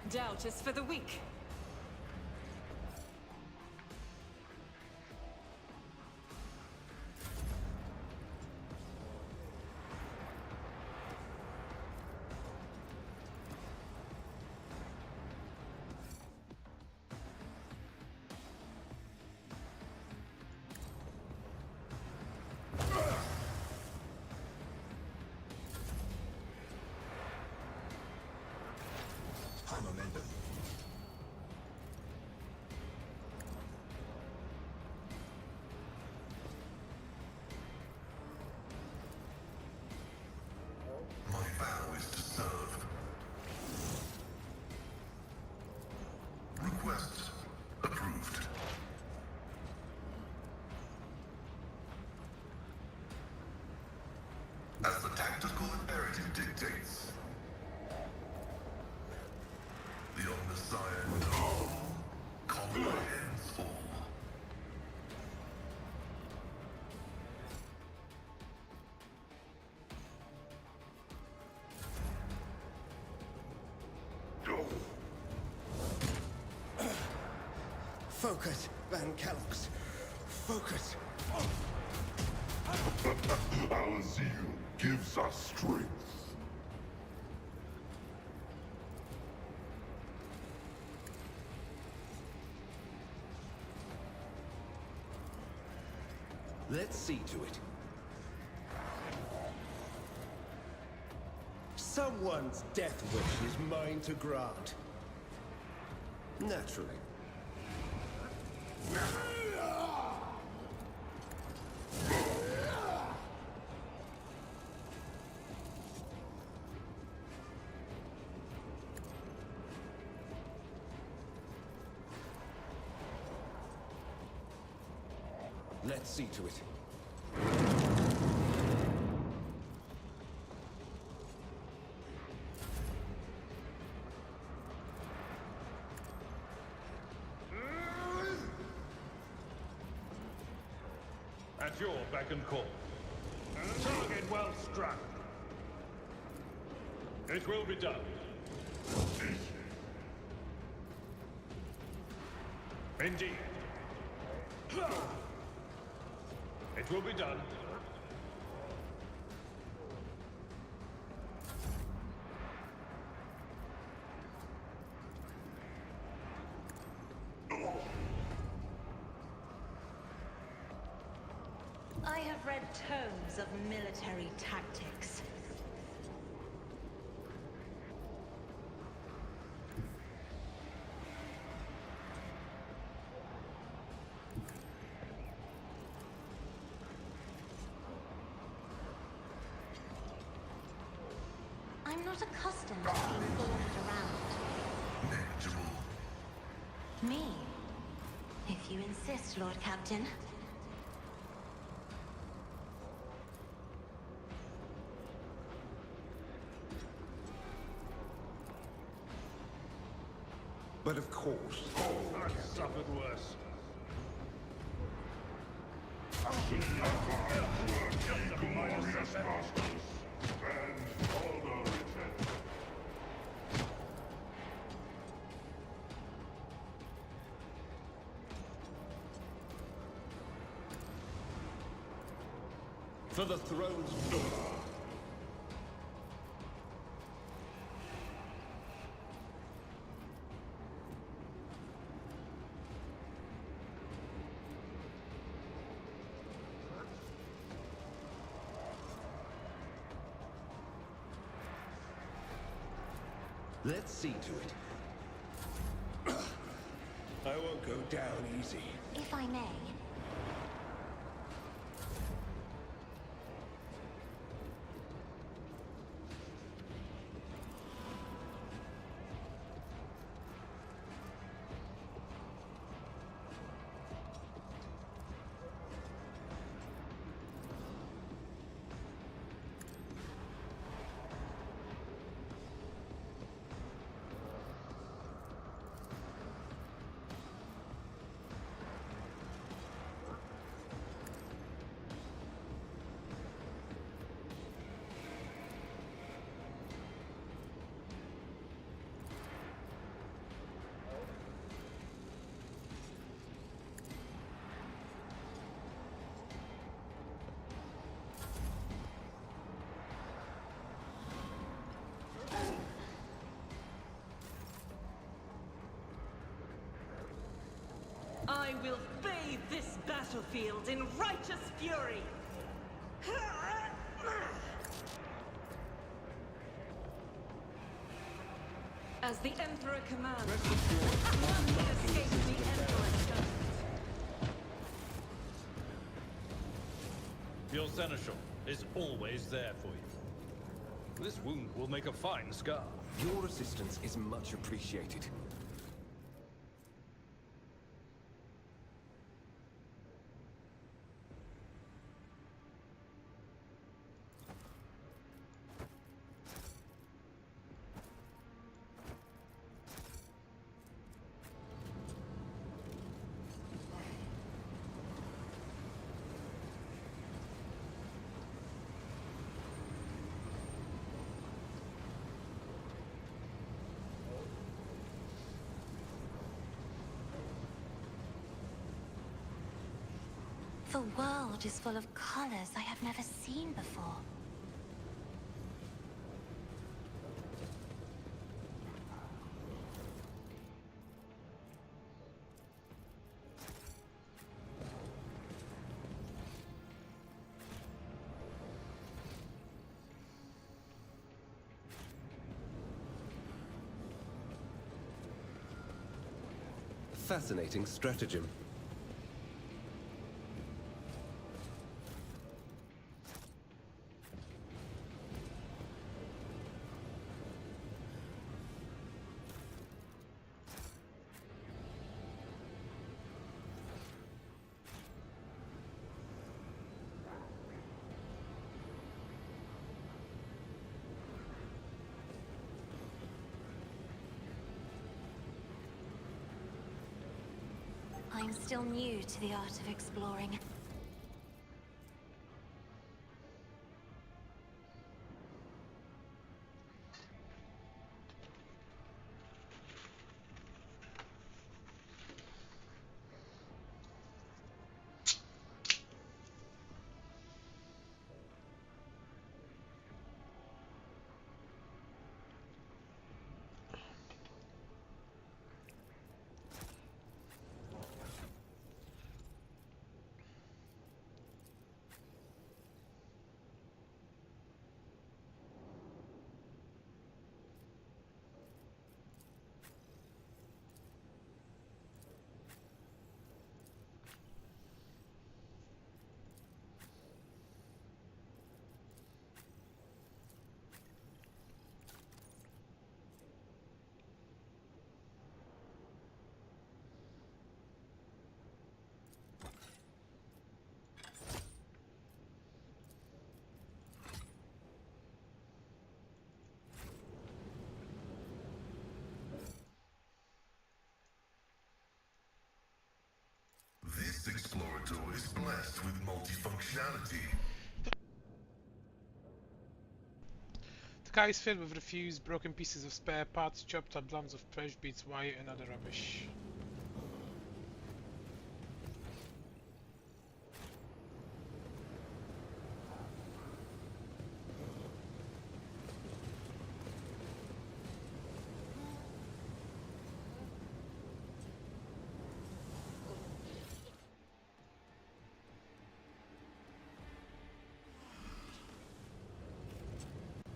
Doubt is for the weak. My vow is to serve. Request approved. As the tactical imperative dictates. The omniscient call comprehends all. Focus, Van Kellogg's. Focus. Our zeal gives us strength. Let's see to it. Someone's death wish is mine to grant. Naturally. Let's see to it. At your beck and call. Target well struck. It will be done. Indeed. It will be done. I have read tomes of military tactics. I'm not accustomed to being ordered around. Manageable. Me? If you insist, Lord Captain. But of course. I've suffered worse. For the throne's door. Let's see to it. I won't go down easy. If I may. I will bathe this battlefield in righteous fury! As the Emperor commands, none can escape the Emperor's judgment. Your seneschal is always there for you. This wound will make a fine scar. Your assistance is much appreciated. The world is full of colors I have never seen before. Fascinating stratagem. I'm still new to the art of exploring. This explorator is blessed with multifunctionality. The car is filled with refuse, broken pieces of spare parts, chopped up lumps of fresh beats, wire and other rubbish.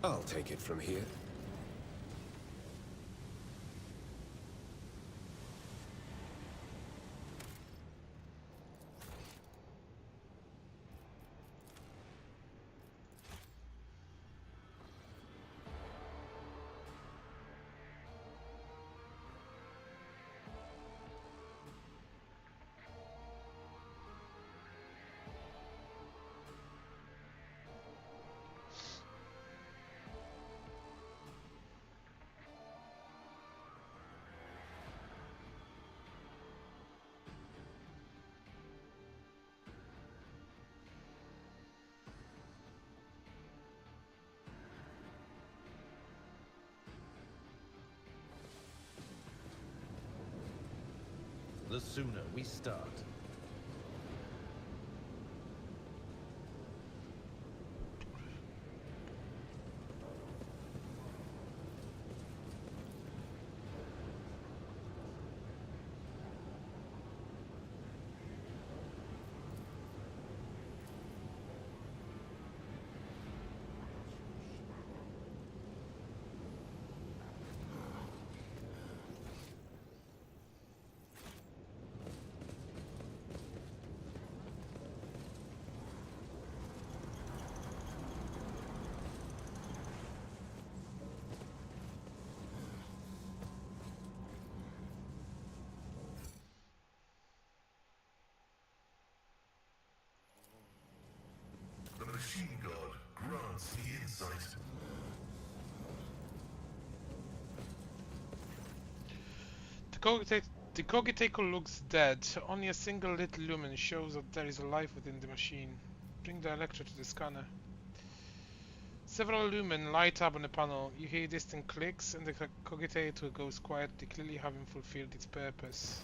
I'll take it from here. The sooner we start. The machine god grants the insight. The cogitator looks dead. Only a single little lumen shows that there is a life within the machine. Bring the electro to the scanner. Several lumen light up on the panel. You hear distant clicks and the cogitator goes quietly, clearly having fulfilled its purpose.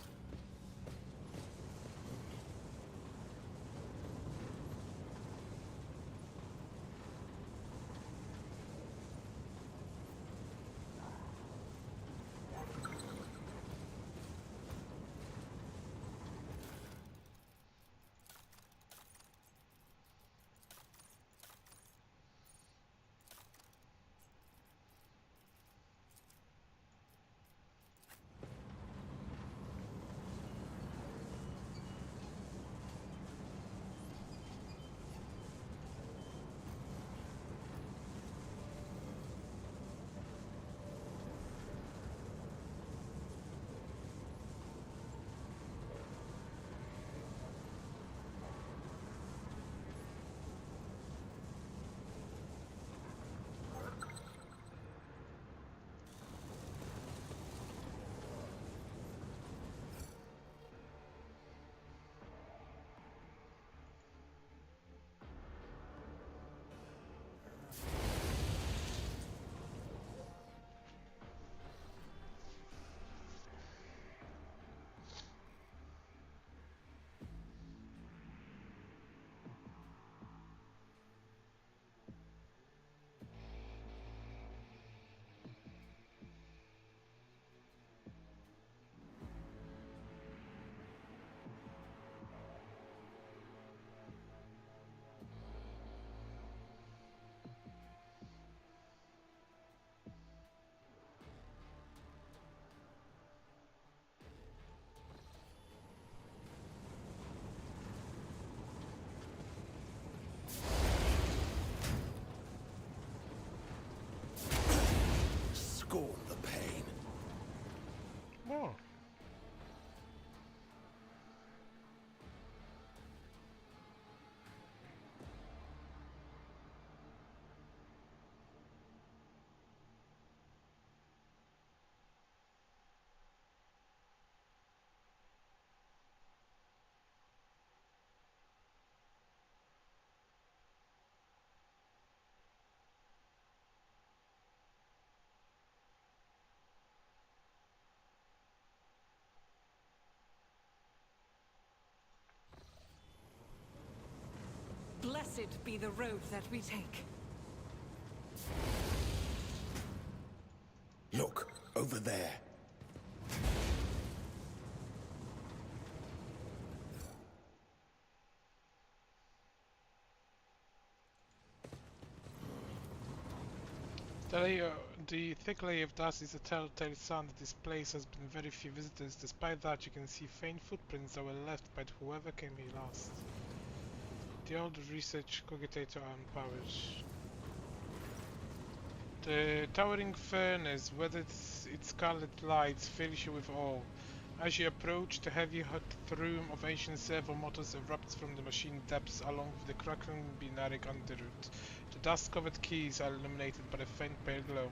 Blessed be the road that we take. Look, over there. The thick layer of dust is a telltale sign that this place has been very few visitors. Despite that, you can see faint footprints that were left by whoever came here last. The old research cogitator unpowered. The towering furnace, with its scarlet lights, fills you with awe. As you approach, the heavy hot thrum of ancient servo motors erupts from the machine depths along with the crackling binaric underroot. The dust-covered keys are illuminated by a faint pale glow.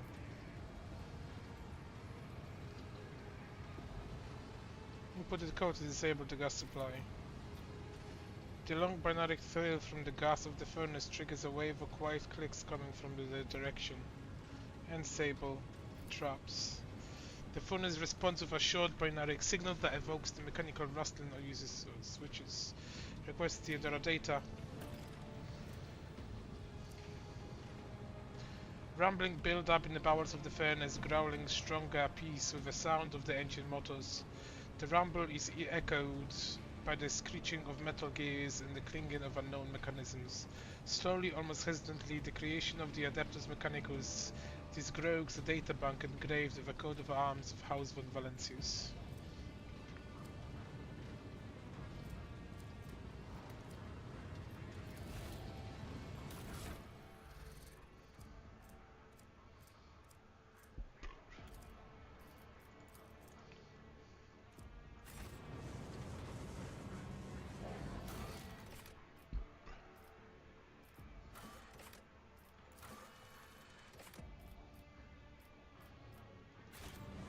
Inputted code to disable the gas supply. The long binaric thrill from the gas of the furnace triggers a wave of quiet clicks coming from the direction. Ensemble traps. The furnace responds with a short binary signal that evokes the mechanical rustling or uses switches. Request Theodora data. Rumbling build up in the bowels of the furnace, growling stronger apiece with the sound of the engine motors. The rumble is echoed by the screeching of metal gears and the clinging of unknown mechanisms. Slowly, almost hesitantly, the creation of the Adeptus Mechanicus disgrogs the databank engraved with a coat of arms of House von Valencius.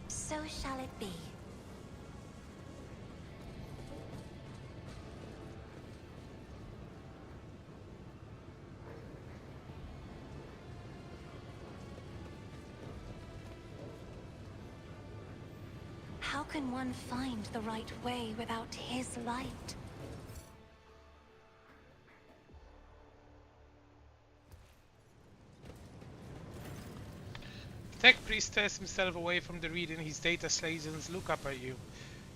So shall it be. How can one find the right way without his light? Tech Priest tears himself away from the reading his data stations look up at you.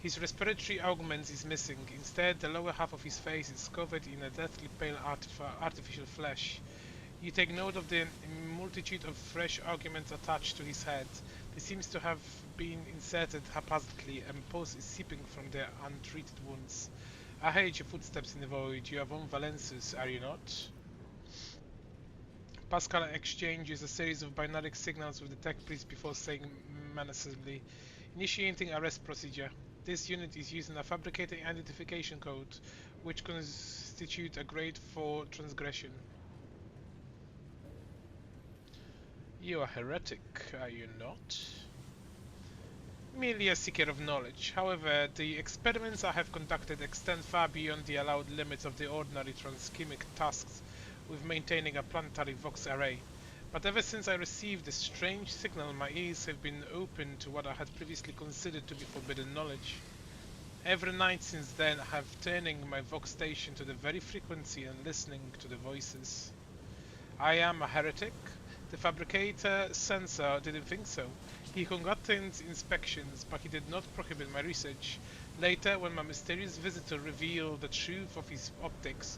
His respiratory augment is missing. Instead, the lower half of his face is covered in a deathly pale artificial flesh. You take note of the multitude of fresh augments attached to his head. They seem to have been inserted haphazardly, and pus is seeping from their untreated wounds. I heard your footsteps in the void. You are von Valencius, are you not? Pascal exchanges a series of binary signals with the tech priest before saying menacingly, initiating arrest procedure. This unit is using a fabricated identification code, which constitutes a grade 4 transgression. You are heretic, are you not? Merely a seeker of knowledge. However, the experiments I have conducted extend far beyond the allowed limits of the ordinary transchemic tasks with maintaining a planetary Vox array. But ever since I received this strange signal, my ears have been open to what I had previously considered to be forbidden knowledge. Every night since then I have turning my Vox station to the very frequency and listening to the voices. I am a heretic? The fabricator censor didn't think so. He conducted inspections, but he did not prohibit my research. Later, when my mysterious visitor revealed the truth of his optics,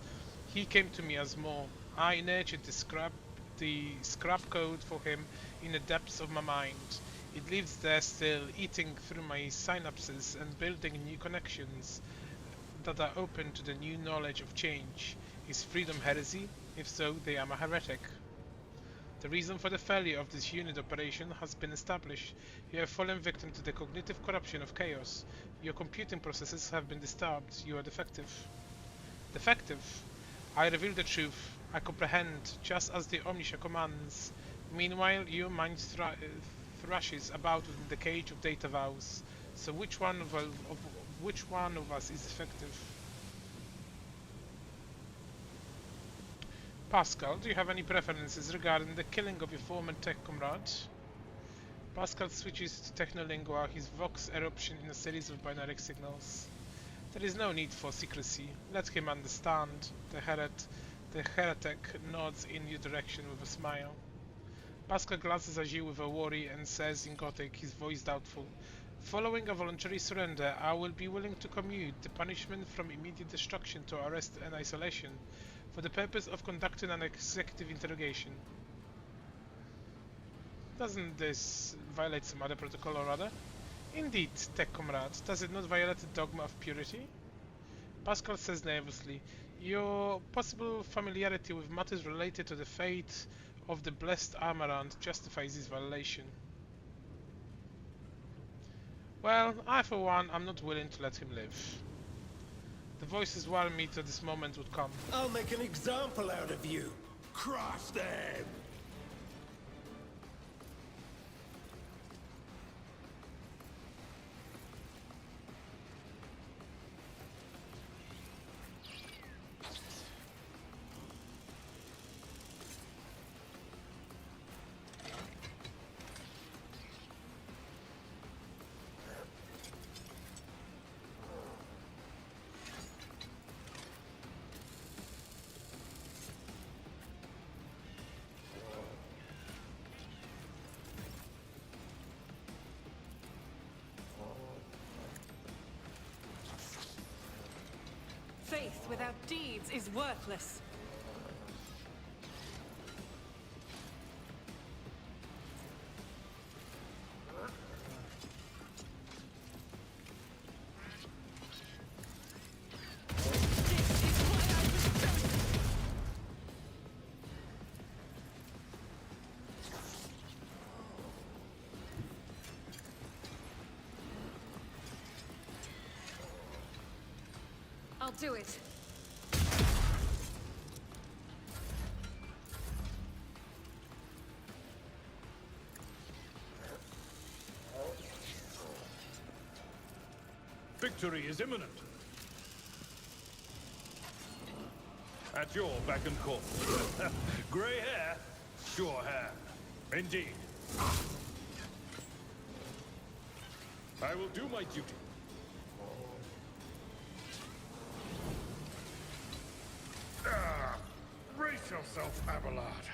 he came to me as more. I nurtured the scrap code for him in the depths of my mind. It lives there still, eating through my synapses and building new connections that are open to the new knowledge of change. Is freedom heresy? If so, they am a heretic. The reason for the failure of this unit operation has been established. You have fallen victim to the cognitive corruption of chaos. Your computing processes have been disturbed. You are defective. Defective? I reveal the truth. I comprehend, just as the Omniscia commands. Meanwhile, your mind thrashes about within the cage of data vows. So which one of us is effective? Pascal, do you have any preferences regarding the killing of your former tech comrade? Pascal switches to Technolingua, his Vox eruption in a series of binary signals. There is no need for secrecy. Let him understand. The Heret The heretic nods in your direction with a smile. Pascal glances at you with a worry and says in Gothic, his voice doubtful, "Following a voluntary surrender, I will be willing to commute the punishment from immediate destruction to arrest and isolation for the purpose of conducting an executive interrogation." Doesn't this violate some other protocol or other? Indeed, tech comrade, does it not violate the dogma of purity? Pascal says nervously, "Your possible familiarity with matters related to the fate of the blessed Amarant justifies this violation." Well, I for one am not willing to let him live. The voices warned me that this moment would come. I'll make an example out of you. Crush them! Faith without deeds is worthless. This is why I was chosen. I'll do it. Victory is imminent. At your beck and call. Grey hair, sure hair. Indeed. I will do my duty. Brace yourself, Abelard.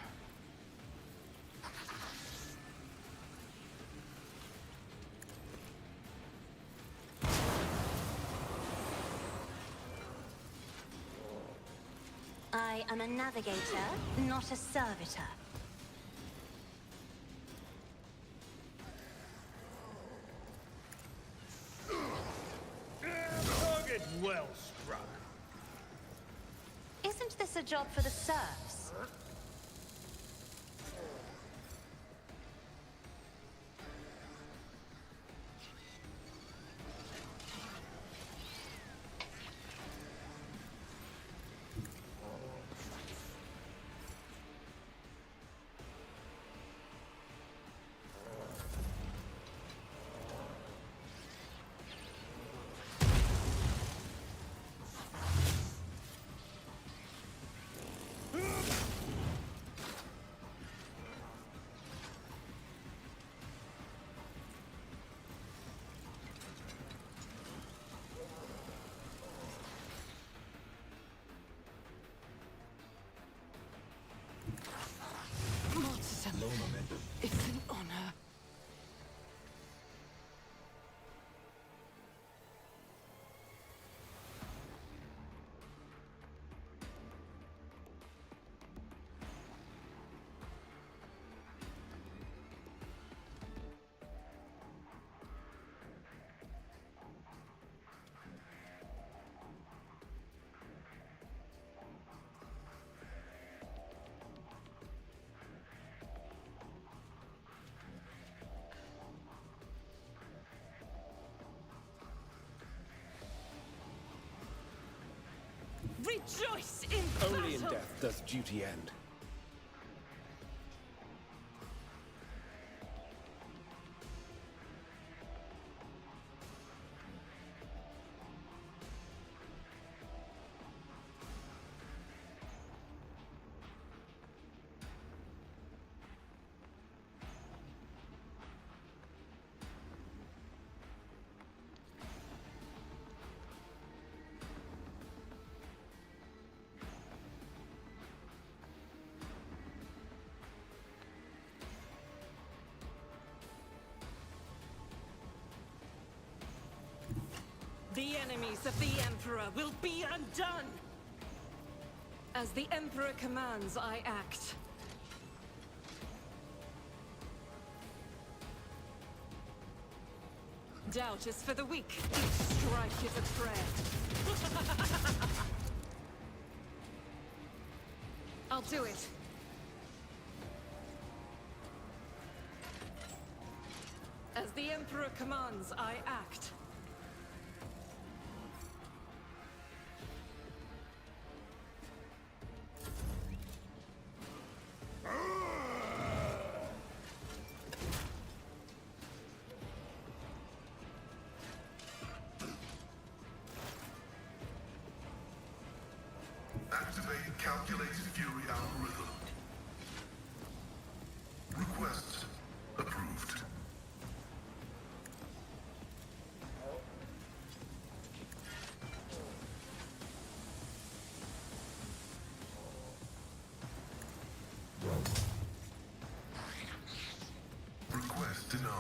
I am a navigator, not a servitor. Target well struck. Isn't this a job for the serfs? It's an honor. Rejoice in Only in battle! death does duty end. The enemies of the Emperor will be undone! As the Emperor commands, I act. Doubt is for the weak. Each strike is a prayer. I'll do it. As the Emperor commands, I act. Activate calculated fury algorithm. Request approved. Request denied.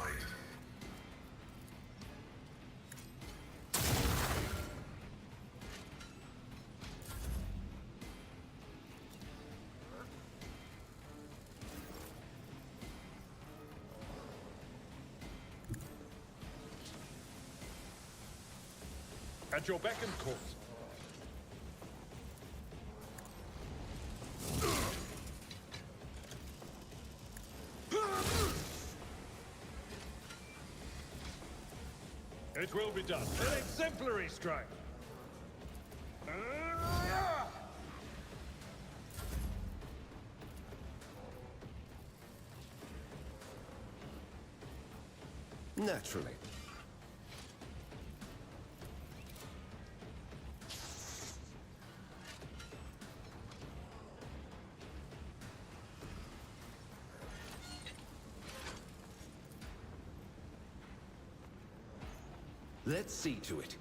At your beck and call. It will be done. An exemplary strike. Naturally. Let's see to it.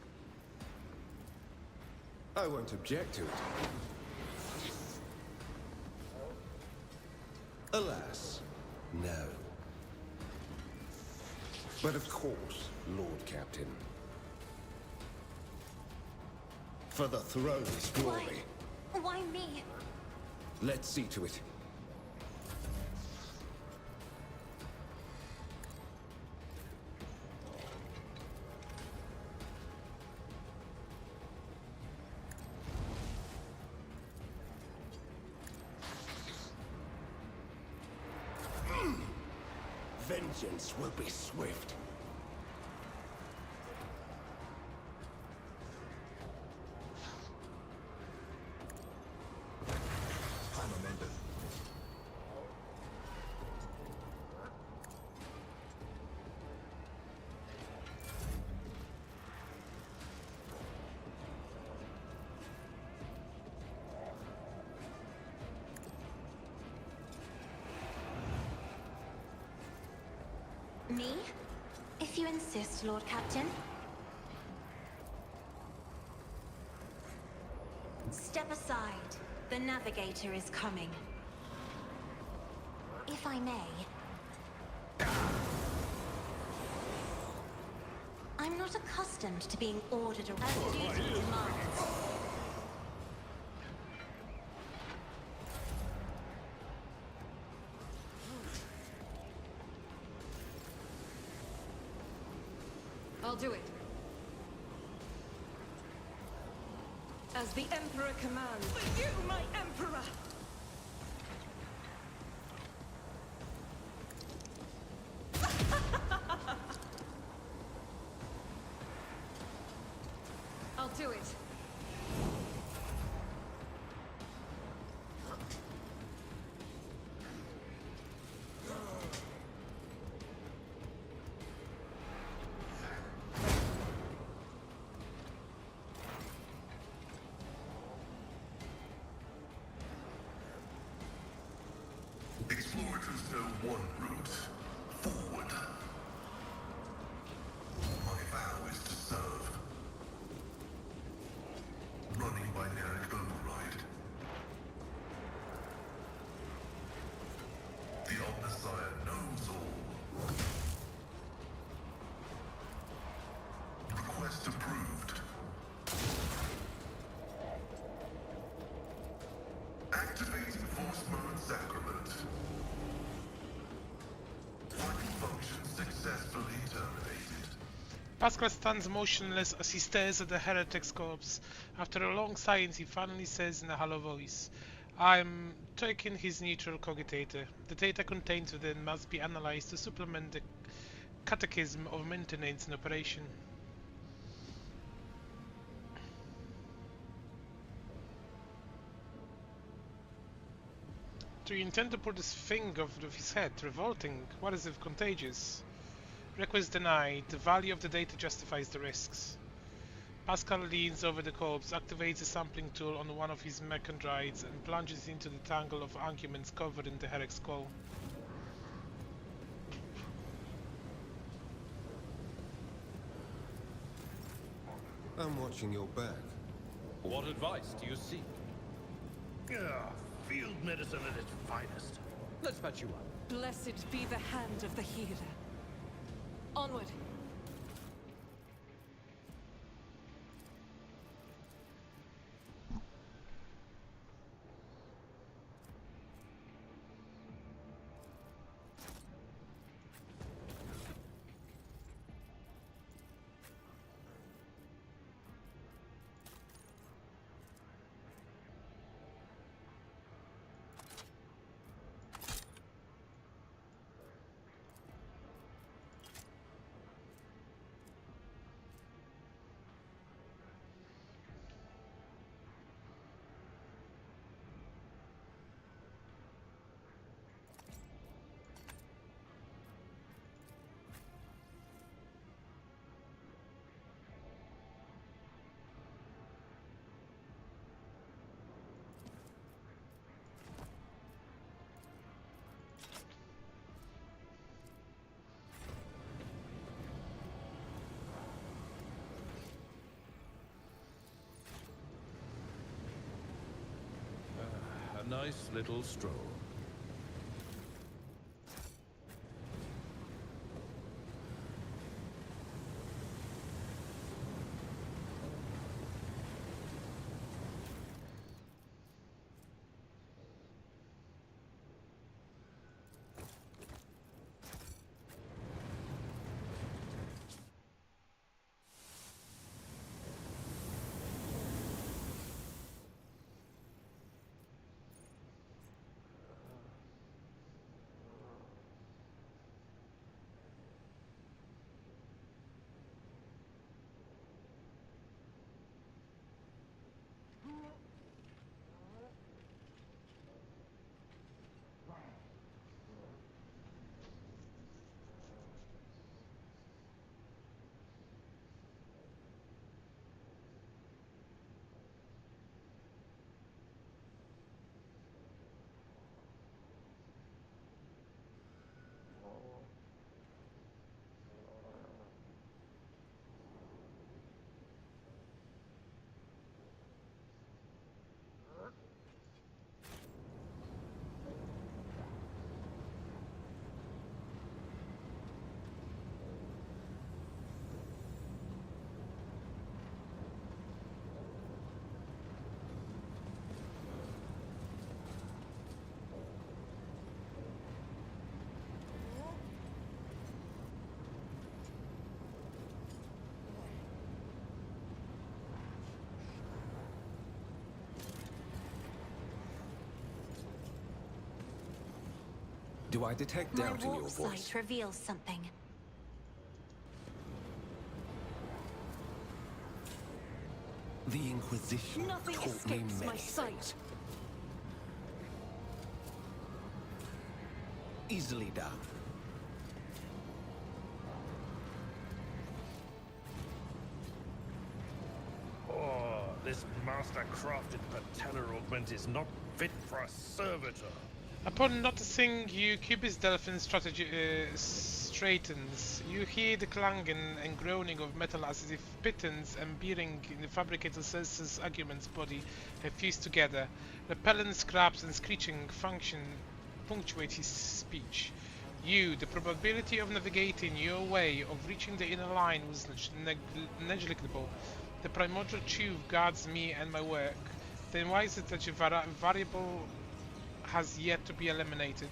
I won't object to it. Alas, no. But of course, Lord Captain. For the throne's glory. Why me? Let's see to it. Vengeance will be swift. Time amended. Me? If you insist, Lord Captain. Step aside. The navigator is coming. If I may. I'm not accustomed to being ordered around. Duty demands. I'll do it. As the Emperor commands. For you, my Emperor! I'll do it. Explorators know one route. Forward. My vow is to serve. Running binaric override. The Omnissiah knows all. Request approved. Pascal stands motionless as he stares at the heretic's corpse. After a long silence, he finally says in a hollow voice, "I'm taking his neutral cogitator. The data contained within must be analyzed to supplement the catechism of maintenance in operation." Do you intend to pull this thing off of his head? Revolting. What is it contagious? Request denied. The value of the data justifies the risks. Pascal leans over the corpse, activates the sampling tool on one of his mechandrides, and plunges into the tangle of arguments covered in the Heretic's skull. I'm watching your back. What advice do you seek? Field medicine at its finest. Let's patch you up. Blessed be the hand of the healer. Onward. A nice little stroll. Do I detect My doubt in your warp voice? sight reveals something. The Inquisition Nothing taught me escapes many my sight. things. Easily done. Oh, this master-crafted patellar augment is not fit for a servitor. Upon noticing you, Cubist Delphin strategy straightens. You hear the clanging and groaning of metal as if pitons and bearing in the fabricated Celsus argument's body have fused together. Repellent scraps and screeching function punctuate his speech. You, the probability of navigating your way of reaching the inner line was negligible. The primordial tube guards me and my work. Then why is it that your variable has yet to be eliminated?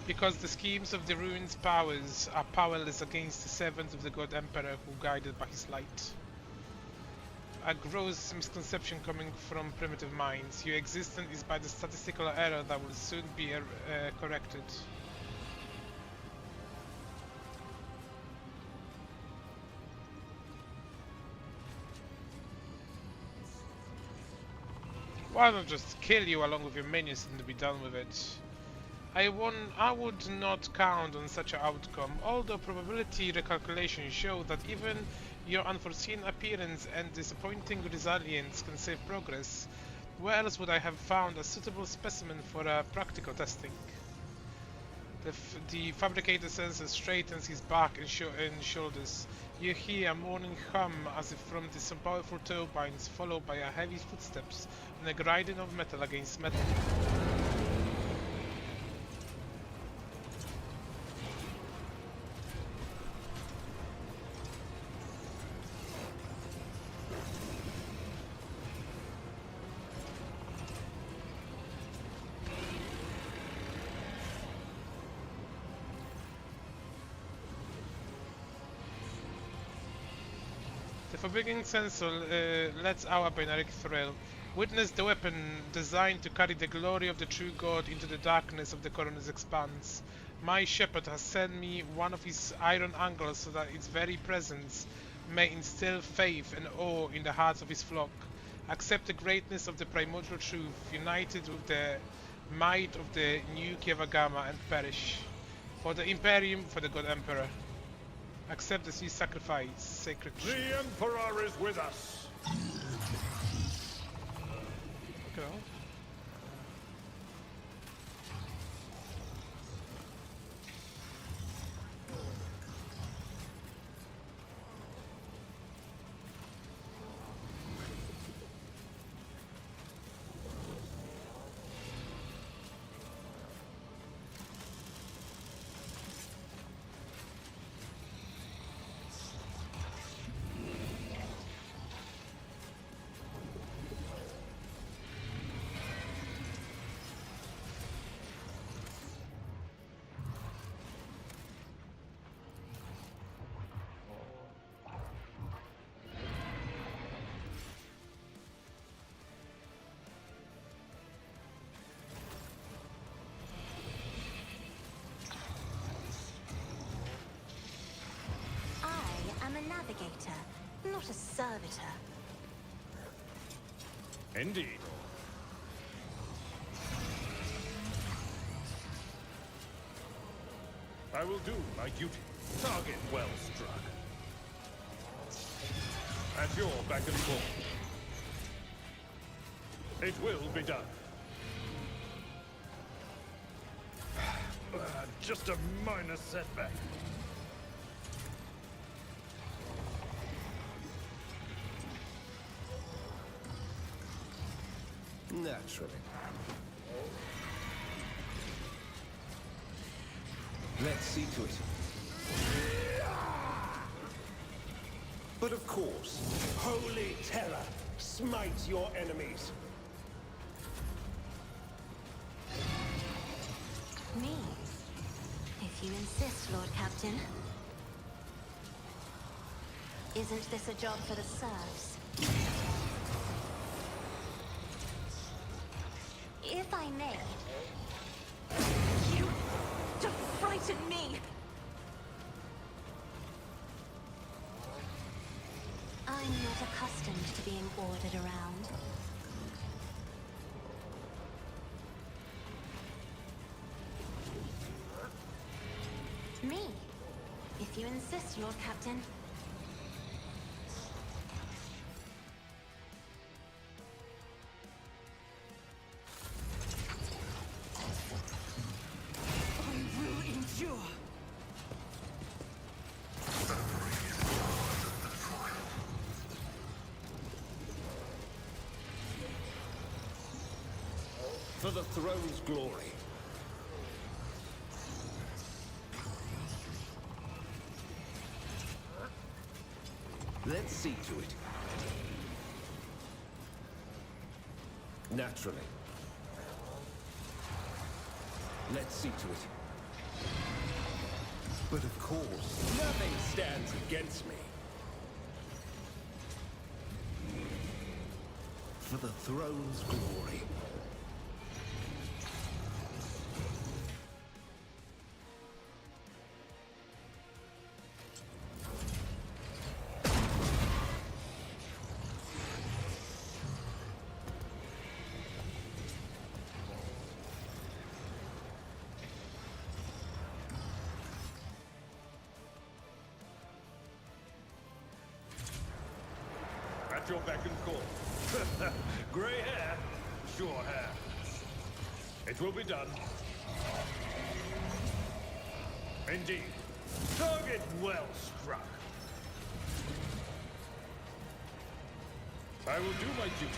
Because the schemes of the ruin's powers are powerless against the servants of the God Emperor who guided by his light. A gross misconception coming from primitive minds. Your existence is but a statistical error that will soon be corrected. Why not just kill you along with your minions and be done with it? I would not count on such an outcome, although probability recalculations show that even your unforeseen appearance and disappointing resilience can save progress. Where else would I have found a suitable specimen for practical testing? The fabricator sensor straightens his back and shoulders. You hear a moaning hum as if from some powerful turbines, followed by a heavy footsteps and a grinding of metal against metal. The forbidding sensor lets out a binary thrill. Witness the weapon designed to carry the glory of the true God into the darkness of the coroner's expanse. My shepherd has sent me one of his iron angles so that its very presence may instill faith and awe in the hearts of his flock. Accept the greatness of the primordial truth, united with the might of the new Kievagama, and perish. For the Imperium, for the God Emperor. Accept this new sacrifice, sacred. The Emperor is with us. Go. I'm a navigator, not a servitor. Indeed. I will do my duty. Target well struck. At your beck and call. It will be done. Just a minor setback. Naturally. Let's see to it. But of course, holy terror, smite your enemies. Me? If you insist, Lord Captain. Isn't this a job for the serfs? If I may. You... to frighten me! I'm not accustomed to being ordered around. Me? If you insist, Lord Captain. For the throne's glory. Let's see to it. Naturally. Let's see to it. But of course, nothing stands against me. For the throne's glory. At your beck and call. Grey hair, sure hair. It will be done. Indeed. Target well struck. I will do my duty.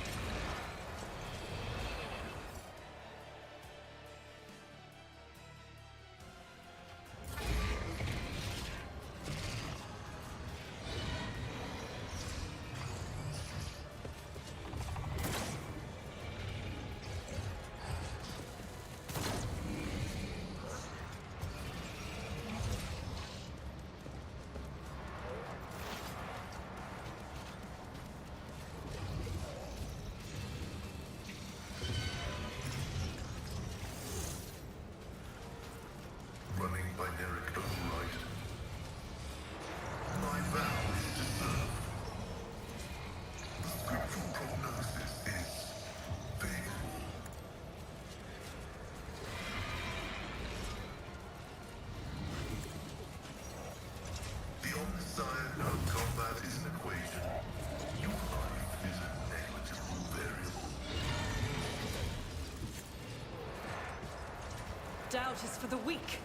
Running binaric override. My vow is to serve. The scriptural prognosis is faithful. The omniscient no combat is an equation. Your life is a negligible variable. Doubt is for the weak.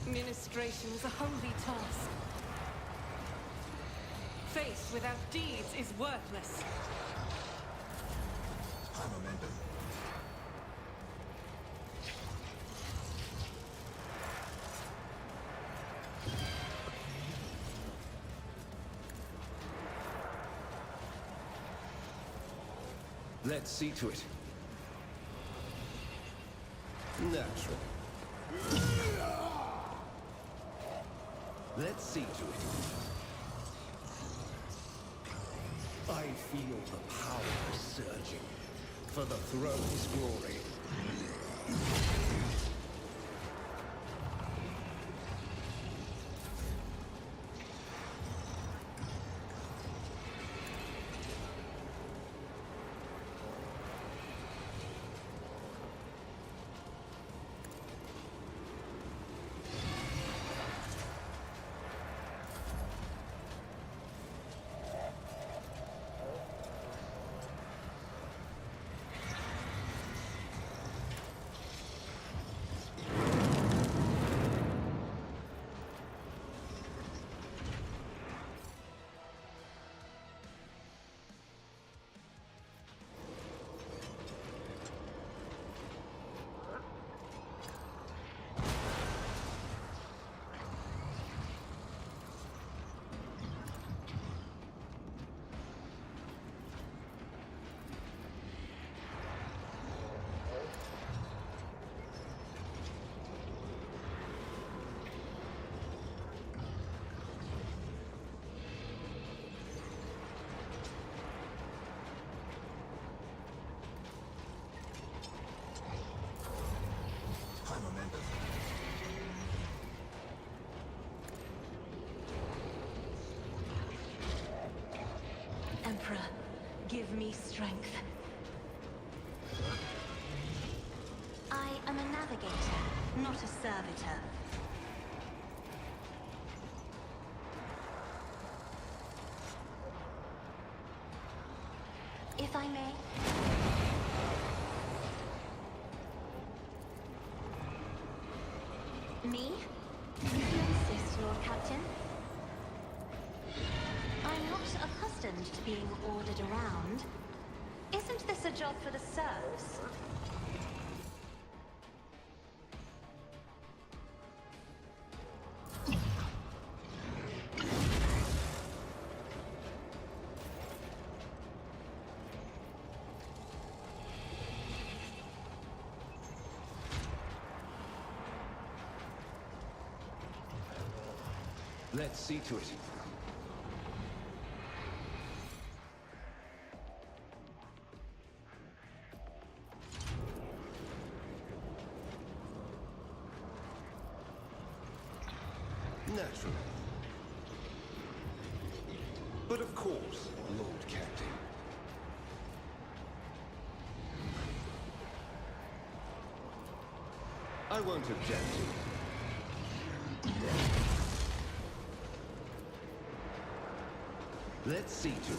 Ministration is a holy task. Faith without deeds is worthless. Let's see to it. Natural. Let's see to it. I feel the power surging for the throne's glory. Emperor, give me strength. I am a navigator, not a servitor. If I may. Me? You insist, Lord Captain? I'm not accustomed to being ordered around. Isn't this a job for the serfs? Let's see to it. Naturally. But of course, Lord Captain. I won't object to it. Let's see to it.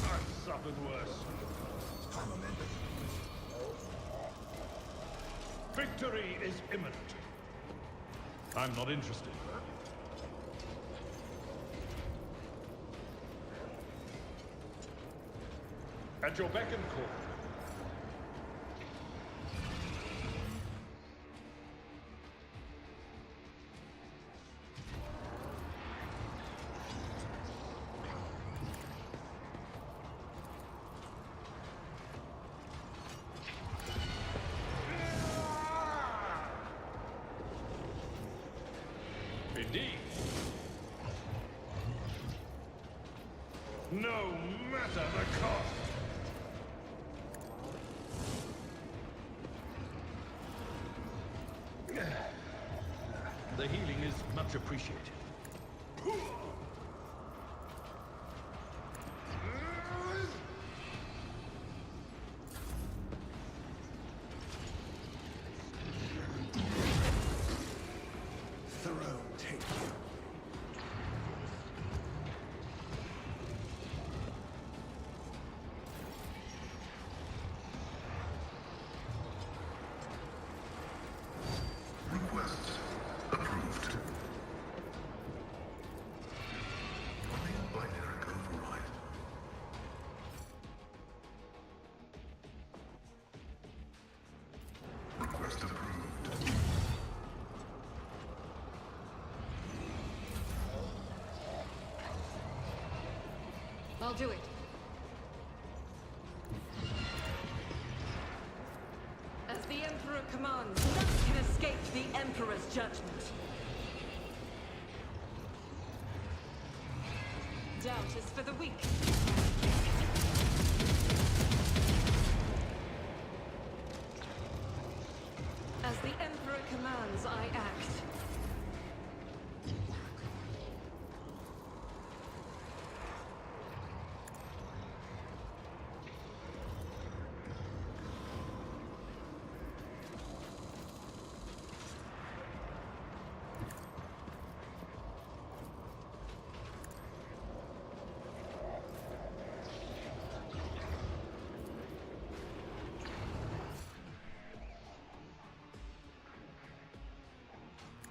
I've suffered worse. Victory is imminent. I'm not interested. At your beck and call. Indeed. No matter the cost. The healing is much appreciated. Throne take you. Requests approved. Running binary override. Request approved. I'll do it. As the Emperor commands, none can escape the Emperor's judgment. Doubt is for the weak. As the Emperor commands, I act.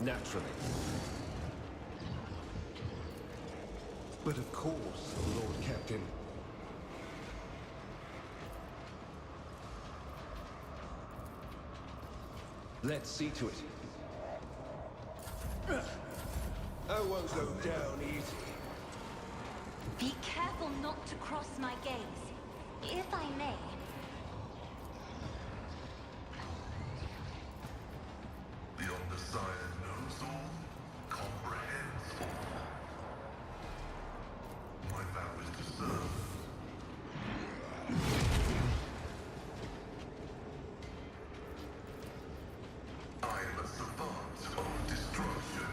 Naturally. But of course, Lord Captain. Let's see to it. I won't go down easy. Be careful not to cross my gaze, if I may. The Omniscient knows all, comprehends all. My vow is to serve. I am a savant of destruction.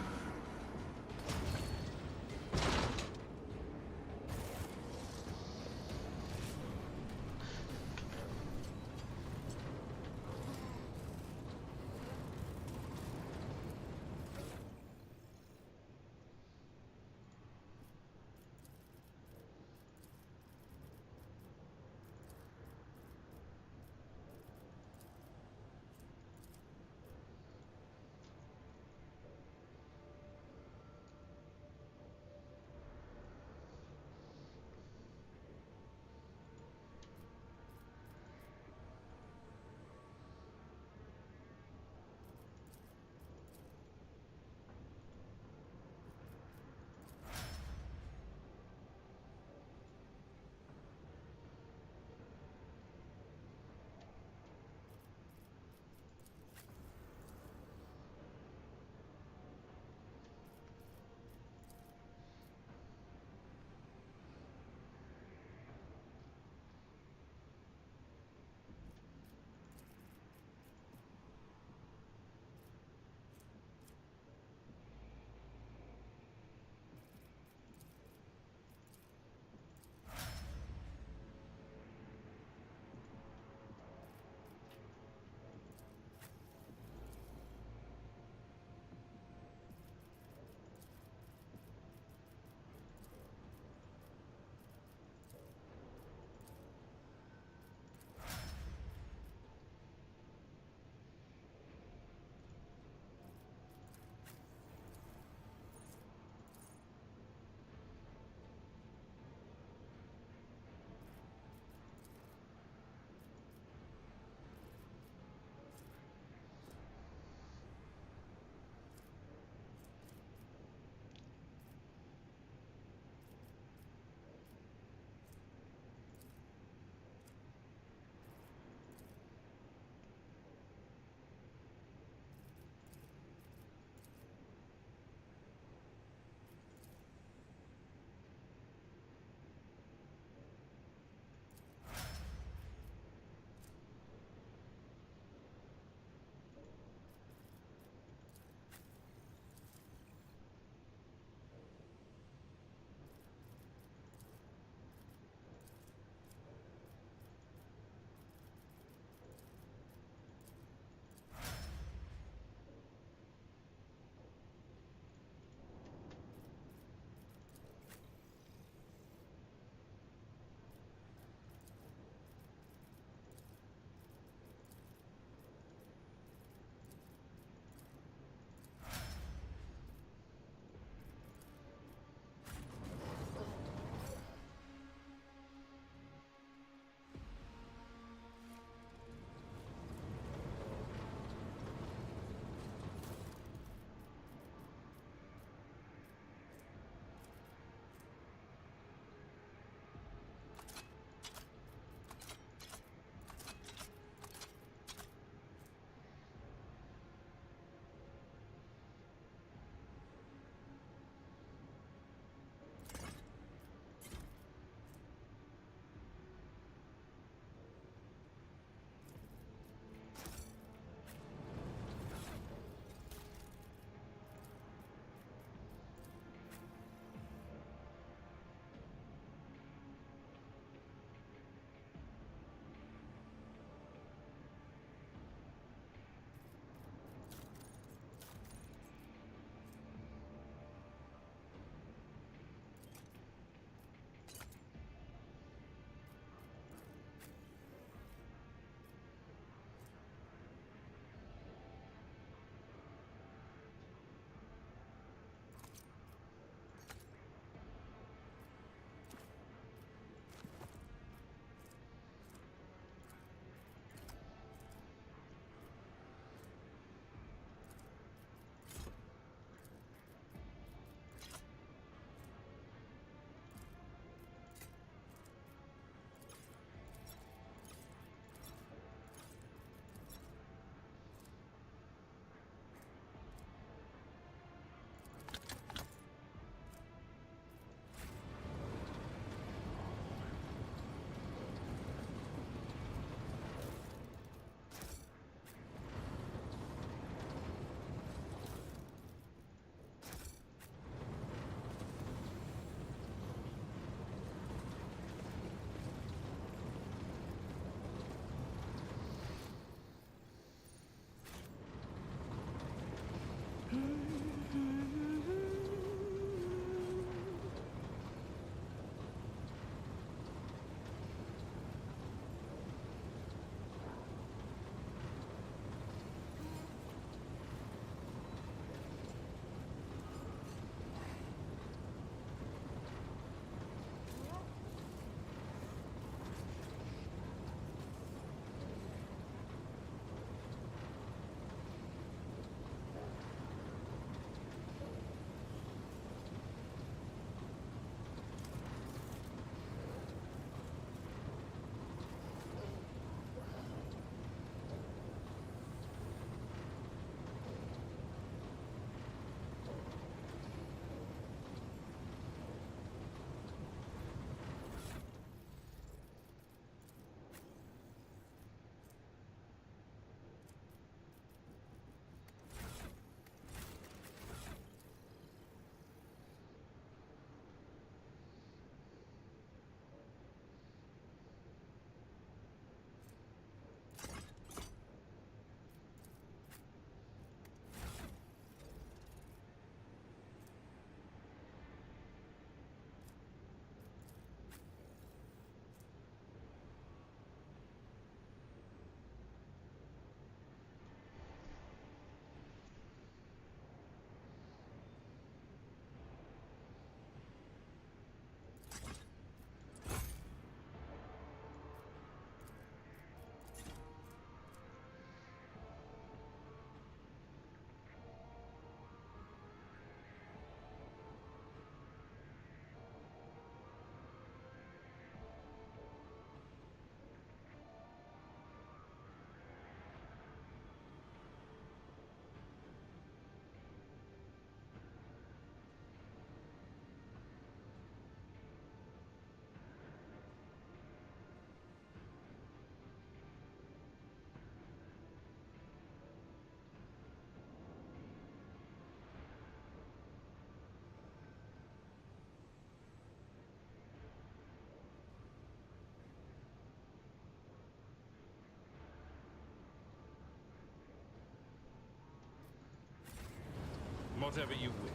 Whatever you wish.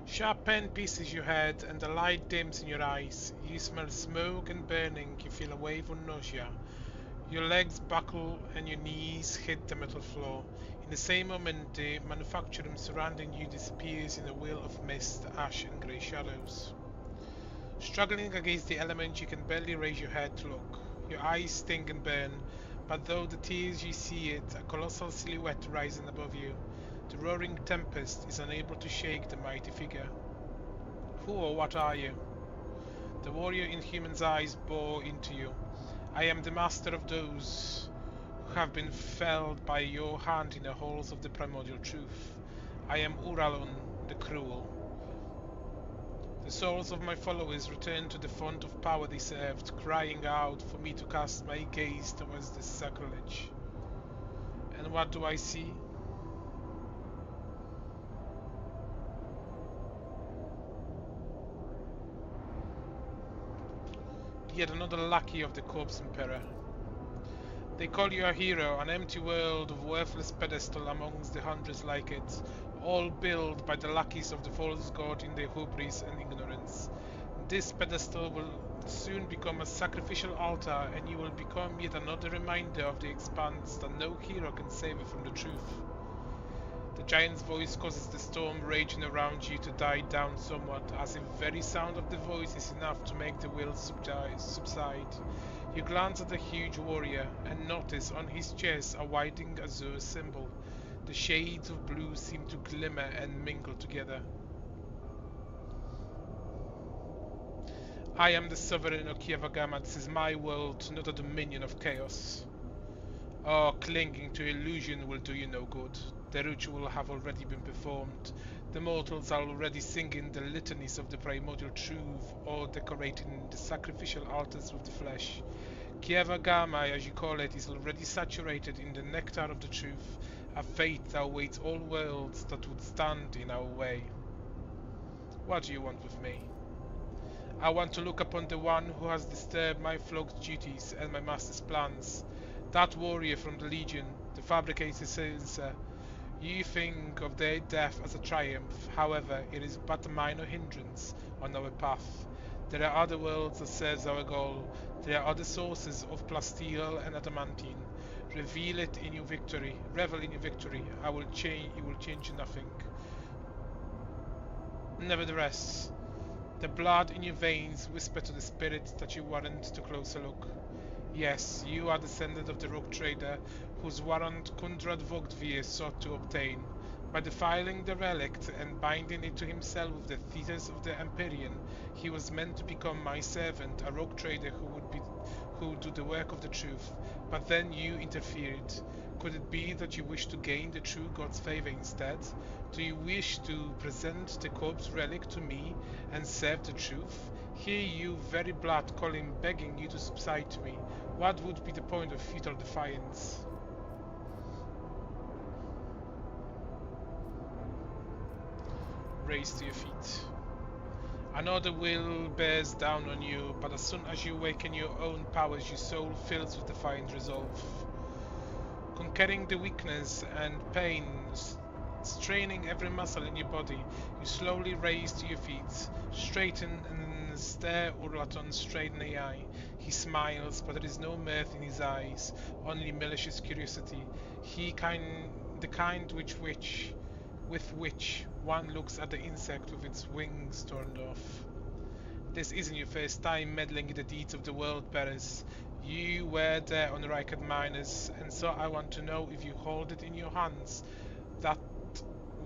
Sharp pen pieces your head and the light dims in your eyes. You smell smoke and burning. You feel a wave of nausea. Your legs buckle and your knees hit the metal floor. In the same moment, the manufacturing surrounding you disappears in a wheel of mist, ash and grey shadows. Struggling against the element, you can barely raise your head to look. Your eyes sting and burn, but though the tears you see it, a colossal silhouette rising above you. The roaring tempest is unable to shake the mighty figure. Who or what are you? The warrior in human's eyes bore into you. I am the master of those who have been felled by your hand in the halls of the primordial truth. I am Uralon the Cruel. The souls of my followers return to the font of power they served, crying out for me to cast my gaze towards this sacrilege. And what do I see? Yet another lackey of the Corpse Emperor. They call you a hero, an empty world of worthless pedestal amongst the hundreds like it, all built by the lackeys of the false god in their hubris and ignorance. This pedestal will soon become a sacrificial altar, and you will become yet another reminder of the expanse that no hero can save you from the truth. The giant's voice causes the storm raging around you to die down somewhat, as if very sound of the voice is enough to make the will subside. You glance at the huge warrior and notice on his chest a widening azure symbol. The shades of blue seem to glimmer and mingle together. I am the sovereign of Kiavagama. This is my world, not a dominion of chaos. Oh, clinging to illusion will do you no good. The ritual have already been performed. The mortals are already singing the litanies of the primordial truth or decorating the sacrificial altars with the flesh. Kiavagama, as you call it, is already saturated in the nectar of the truth, a fate that awaits all worlds that would stand in our way. What do you want with me? I want to look upon the one who has disturbed my flogged duties and my master's plans. That warrior from the Legion, the fabricator says, you think of their death as a triumph. However, it is but a minor hindrance on our path. There are other worlds that serve our goal. There are other sources of plasteel and adamantine. Reveal it in your victory. Revel in your victory. You will change nothing. Nevertheless, the blood in your veins whisper to the spirit that you warrant to closer look. Yes, you are descendant of the rogue trader whose warrant Kundrad Vogtvir sought to obtain. By defiling the relict and binding it to himself with the theatres of the Empyrean, he was meant to become my servant, a rogue trader who would do the work of the truth. But then you interfered. Could it be that you wish to gain the true God's favor instead? Do you wish to present the corpse relic to me and serve the truth? Here you, very blood calling, begging you to subside to me. What would be the point of futile defiance? Raise to your feet. Another will bears down on you, but as soon as you awaken your own powers, your soul fills with defiant resolve. Conquering the weakness and pain, straining every muscle in your body, you slowly raise to your feet, straighten and stare Urlaton straight in the eye. He smiles, but there is no mirth in his eyes, only malicious curiosity. The kind with which one looks at the insect with its wings torn off. This isn't your first time meddling in the deeds of the world bearers. You were there on Rikard Miners, and so I want to know if you hold it in your hands, that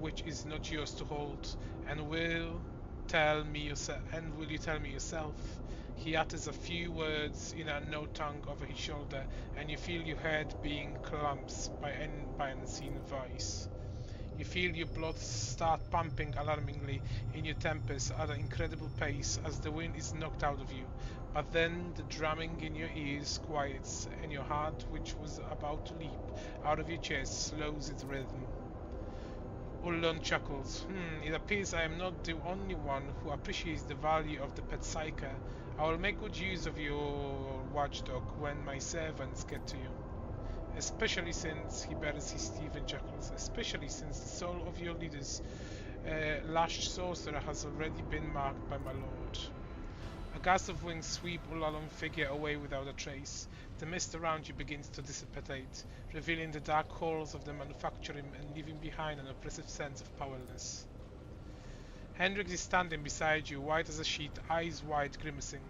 which is not yours to hold, and will you tell me yourself? He utters a few words in a unknown tongue over his shoulder, and you feel your head being clasped by an unseen voice. You feel your blood start pumping alarmingly in your temples at an incredible pace as the wind is knocked out of you. But then the drumming in your ears quiets, and your heart, which was about to leap out of your chest, slows its rhythm. Ullon chuckles. It appears I am not the only one who appreciates the value of the pet psyche. I will make good use of your watchdog when my servants get to you. Especially since, he bares his teeth and chuckles, especially since the soul of your leader's lashed sorcerer has already been marked by my lord. A gust of wings sweep Ulalon's figure away without a trace. The mist around you begins to dissipate, revealing the dark halls of the manufacturing and leaving behind an oppressive sense of powerlessness. Hendrix is standing beside you, white as a sheet, eyes wide, grimacing.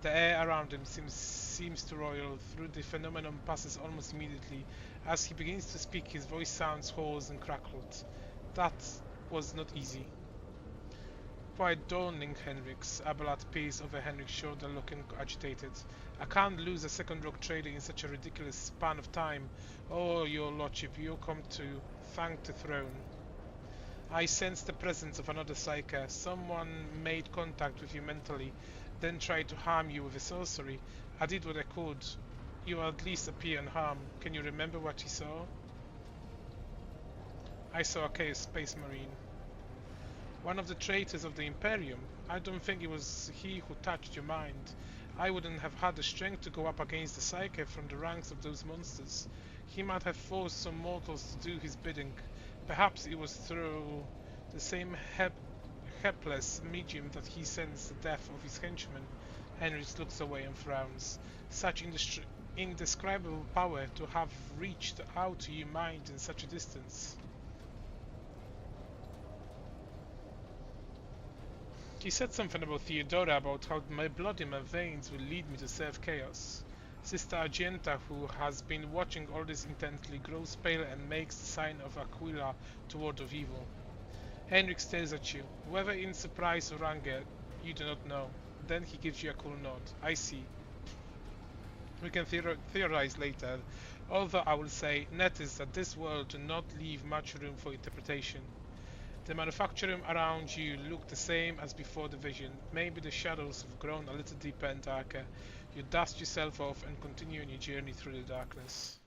The air around him seems to roil. Through the phenomenon passes almost immediately. As he begins to speak, his voice sounds hoarse and crackled. That was not easy. Quite daunting, Hendrix. Abelard peers over Hendrix's shoulder, looking agitated. I can't lose a second rogue trader in such a ridiculous span of time. Oh, your lordship, you come to thank the throne. I sense the presence of another psyche. Someone made contact with you mentally, then tried to harm you with a sorcery. I did what I could. You at least appear unharmed. Can you remember what you saw? I saw a Chaos Space Marine. One of the traitors of the Imperium. I don't think it was he who touched your mind. I wouldn't have had the strength to go up against the psyche from the ranks of those monsters. He might have forced some mortals to do his bidding. Perhaps it was through the same helpless medium that he sensed the death of his henchman. Henrys looks away and frowns. Such indescribable power to have reached out to your mind in such a distance. He said something about Theodora, about how my blood in my veins will lead me to serve chaos. Sister Argenta, who has been watching all this intently, grows pale and makes the sign of Aquila toward of evil. Henrik stares at you, whether in surprise or anger, you do not know. Then he gives you a cool nod. I see. We can theorize later, although I will say, notice that this world do not leave much room for interpretation. The manufacturing around you look the same as before the vision. Maybe the shadows have grown a little deeper and darker. You dust yourself off and continue on your journey through the darkness.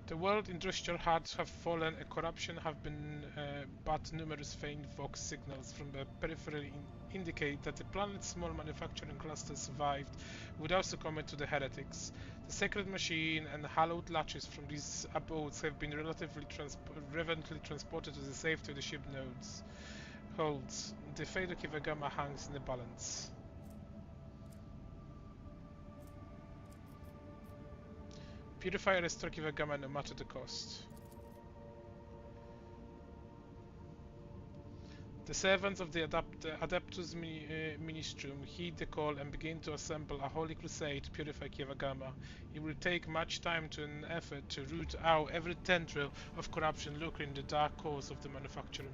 The world industrial hearts have fallen, a corruption have been, but numerous faint vox signals from the periphery indicate that the planet's small manufacturing cluster survived without succumbing to the heretics. The sacred machine and hallowed latches from these abodes have been reverently transported to the safety of the ship nodes. Holds. The fate of Kivagama hangs in the balance. Purify and restore Kivagama no matter the cost. The servants of the Adeptus Ministrum heed the call and begin to assemble a holy crusade to purify Kivagama. It will take much time to an effort to root out every tendril of corruption lurking in the dark cause of the manufacturing.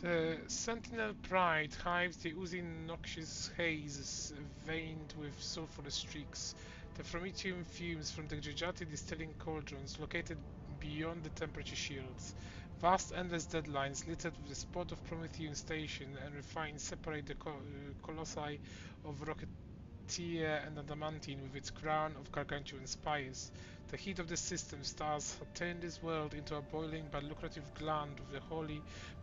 The Sentinel Pride hives the oozing noxious haze veined with sulfurous streaks. The Prometheum fumes from the Gigati distilling cauldrons located beyond the temperature shields. Vast endless deadlines littered with the spot of Prometheum station and refined separate the colossi of Rocketeer and Adamantine with its crown of gargantuan spires. The heat of the system stars had turned this world into a boiling but lucrative gland of the holy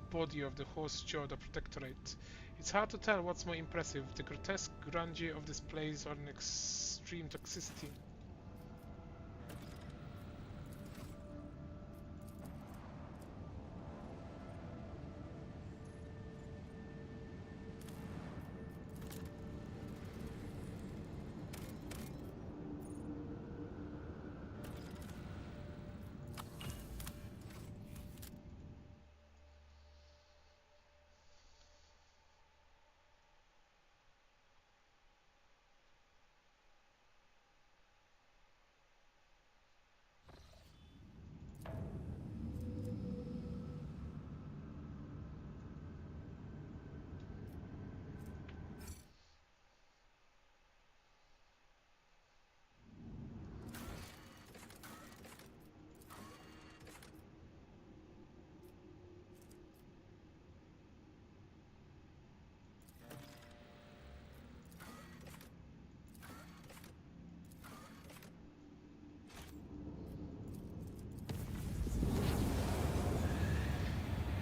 body of the horse-jawed protectorate. It's hard to tell what's more impressive, the grotesque grandeur of this place or an extreme toxicity.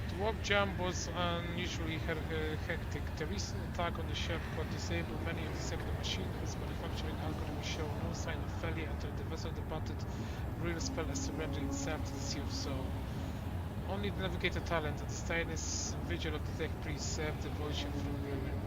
The warp jump was unusually hectic. The recent attack on the ship had disabled many of the sector machineries. Manufacturing algorithms show no sign of failure until the vessel departed real spell as surrendering itself to the Sea of Soul. Only the navigator talent and the stainless vigil of the tech priest saved the voyage from ruin.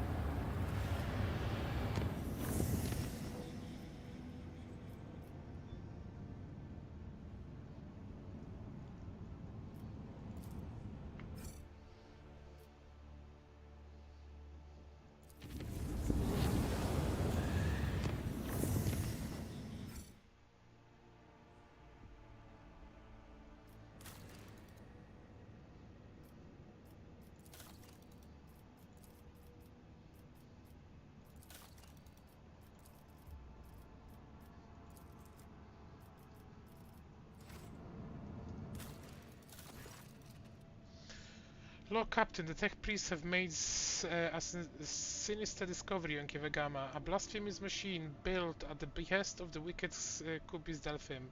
Lord Captain, the tech priests have made a sinister discovery on Kivagama, a blasphemous machine built at the behest of the wicked Kubis Delphim.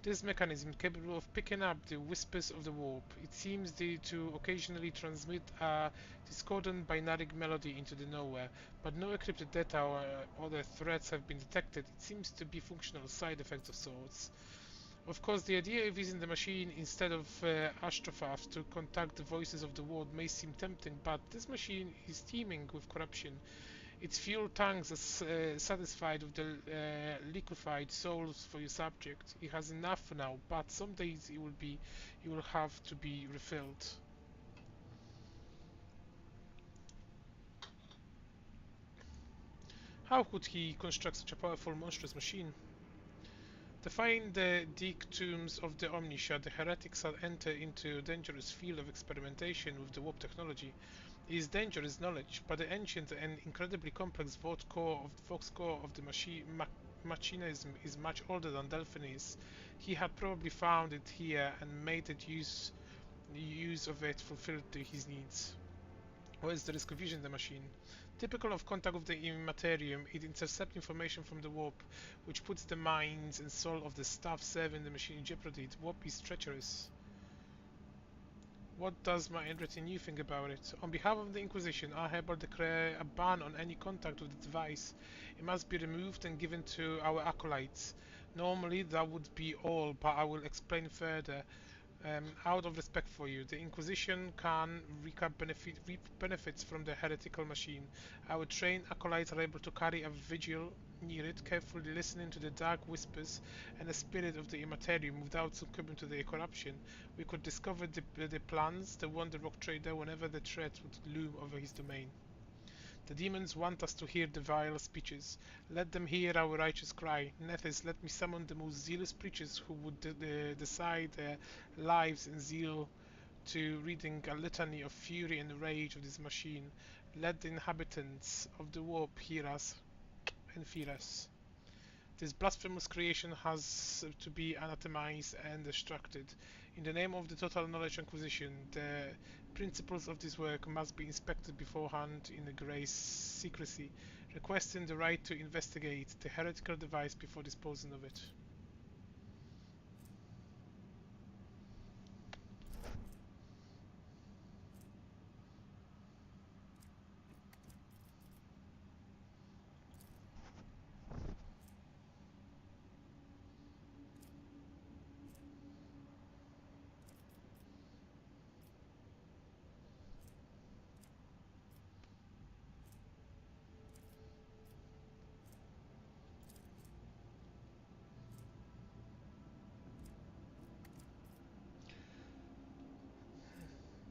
This mechanism, capable of picking up the whispers of the warp, it seems to occasionally transmit a discordant binary melody into the nowhere, but no encrypted data or other threats have been detected. It seems to be functional side effects of sorts. Of course, the idea of using the machine instead of Astrophaf to contact the voices of the world may seem tempting, but this machine is teeming with corruption. Its fuel tanks are satisfied with the liquefied souls for your subject. It has enough for now, but some days it will have to be refilled. How could he construct such a powerful, monstrous machine? Defying the dictums of the Omniscia, the heretics had entered into a dangerous field of experimentation with the warp technology. It is dangerous knowledge, but the ancient and incredibly complex Vox core of the machinism is much older than Delphin is. He had probably found it here and made use of it fulfilled his needs. Or is the risk of using the machine? Typical of contact with the Immaterium, it intercepts information from the warp, which puts the minds and soul of the staff serving the machine in jeopardy. The warp is treacherous. What does my retinue think about it? On behalf of the Inquisition, I hereby declare a ban on any contact with the device. It must be removed and given to our acolytes. Normally that would be all, but I will explain further. Out of respect for you, the Inquisition can reap benefits from the heretical machine. Our trained acolytes are able to carry a vigil near it, carefully listening to the dark whispers and the spirit of the Immaterium without succumbing to their corruption. We could discover the plans, the Wonder Rock Trader, whenever the threat would loom over his domain. The demons want us to hear the vile speeches. Let them hear our righteous cry. Nethys, let me summon the most zealous preachers who would decide their lives and zeal to reading a litany of fury and rage of this machine, let the inhabitants of the warp hear us and fear us. This blasphemous creation has to be anathemized and destructed. In the name of the Total Knowledge Acquisition, the principles of this work must be inspected beforehand in a great secrecy, requesting the right to investigate the heretical device before disposing of it.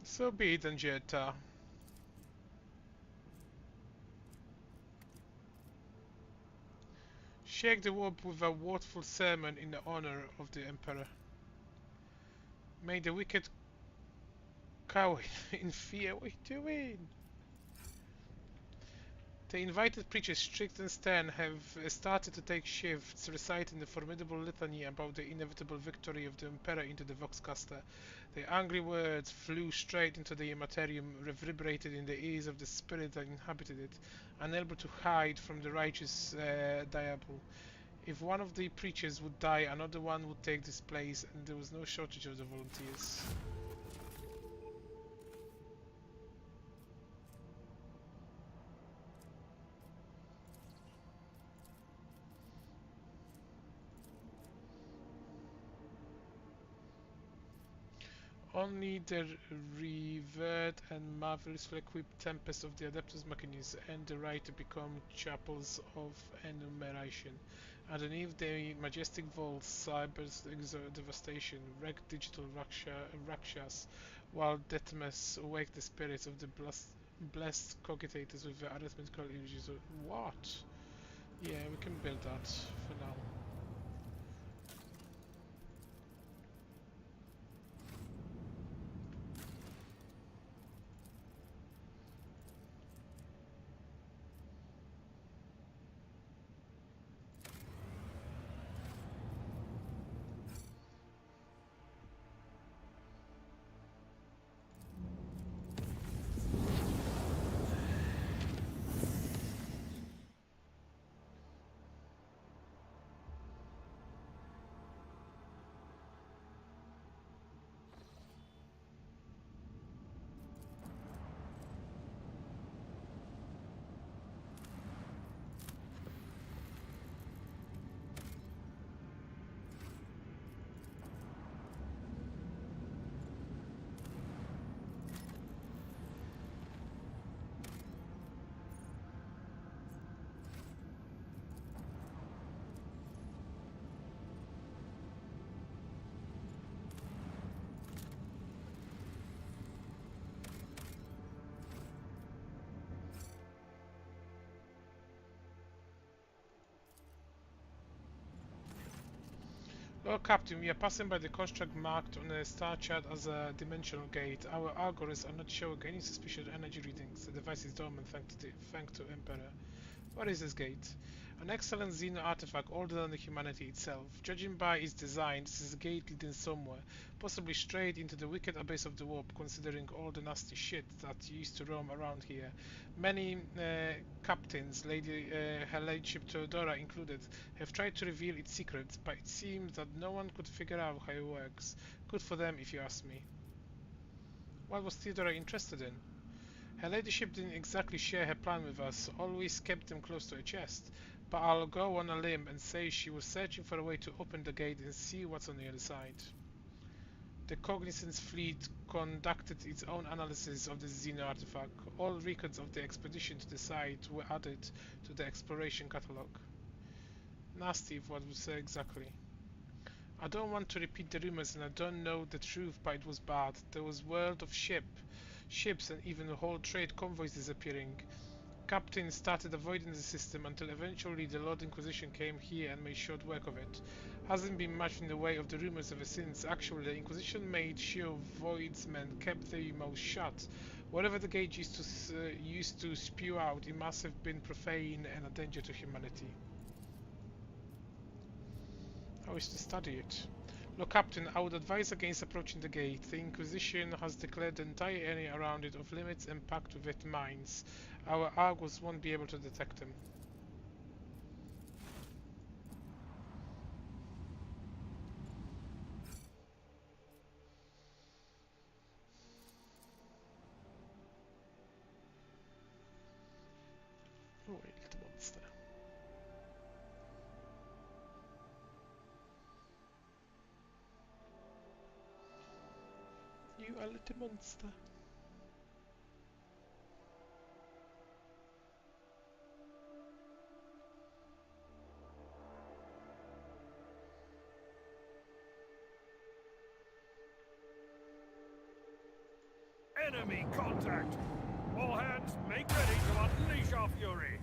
So be it, Angetta. Shake the warp with a worthful sermon in the honor of the Emperor. May the wicked cower in fear. What are you doing? The invited preachers, strict and stern, have started to take shifts, reciting the formidable litany about the inevitable victory of the Emperor into the Voxcaster. The angry words flew straight into the Immaterium, reverberated in the ears of the spirit that inhabited it, unable to hide from the righteous diable. If one of the preachers would die, another one would take this place, and there was no shortage of the volunteers. Only the revered and marvelously equipped Tempest of the Adeptus Machinis earned the right to become chapels of enumeration. Underneath the majestic vaults, cybers exert devastation, wreck digital rakshas, while Deathless awake the spirits of the blessed cogitators with their arithmetical images. What? Yeah, we can build that for now. Lord Captain, we are passing by the construct marked on the star chart as a dimensional gate. Our algorithms are not showing any suspicious energy readings. The device is dormant thanks to Emperor. What is this gate? An excellent Xeno artifact older than the humanity itself. Judging by its design, this is a gate leading somewhere, possibly straight into the wicked abyss of the warp, considering all the nasty shit that used to roam around here. Many captains, Her Ladyship Theodora included, have tried to reveal its secrets, but it seems that no one could figure out how it works. Good for them, if you ask me. What was Theodora interested in? Her Ladyship didn't exactly share her plan with us, always kept them close to her chest, but I'll go on a limb and say she was searching for a way to open the gate and see what's on the other side. The Cognizance fleet conducted its own analysis of the Xeno artifact. All records of the expedition to the site were added to the exploration catalogue. Nasty, what would say exactly? I don't want to repeat the rumors and I don't know the truth, but it was bad. There was world of ships and even whole trade convoys disappearing. Captain started avoiding the system until eventually the Lord Inquisition came here and made short work of it. Hasn't been much in the way of the rumors ever since. Actually, the Inquisition made sure Voidsmen kept their mouths shut. Whatever the gauge used to spew out, it must have been profane and a danger to humanity. I wish to study it. Look, Captain, I would advise against approaching the gate. The Inquisition has declared the entire area around it off limits and packed with it mines. Our Argus won't be able to detect them. Oh, a little monster. You are a little monster. Enemy contact! All hands, make ready to unleash our fury!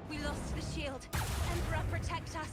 We lost the shield. Emperor, protect us.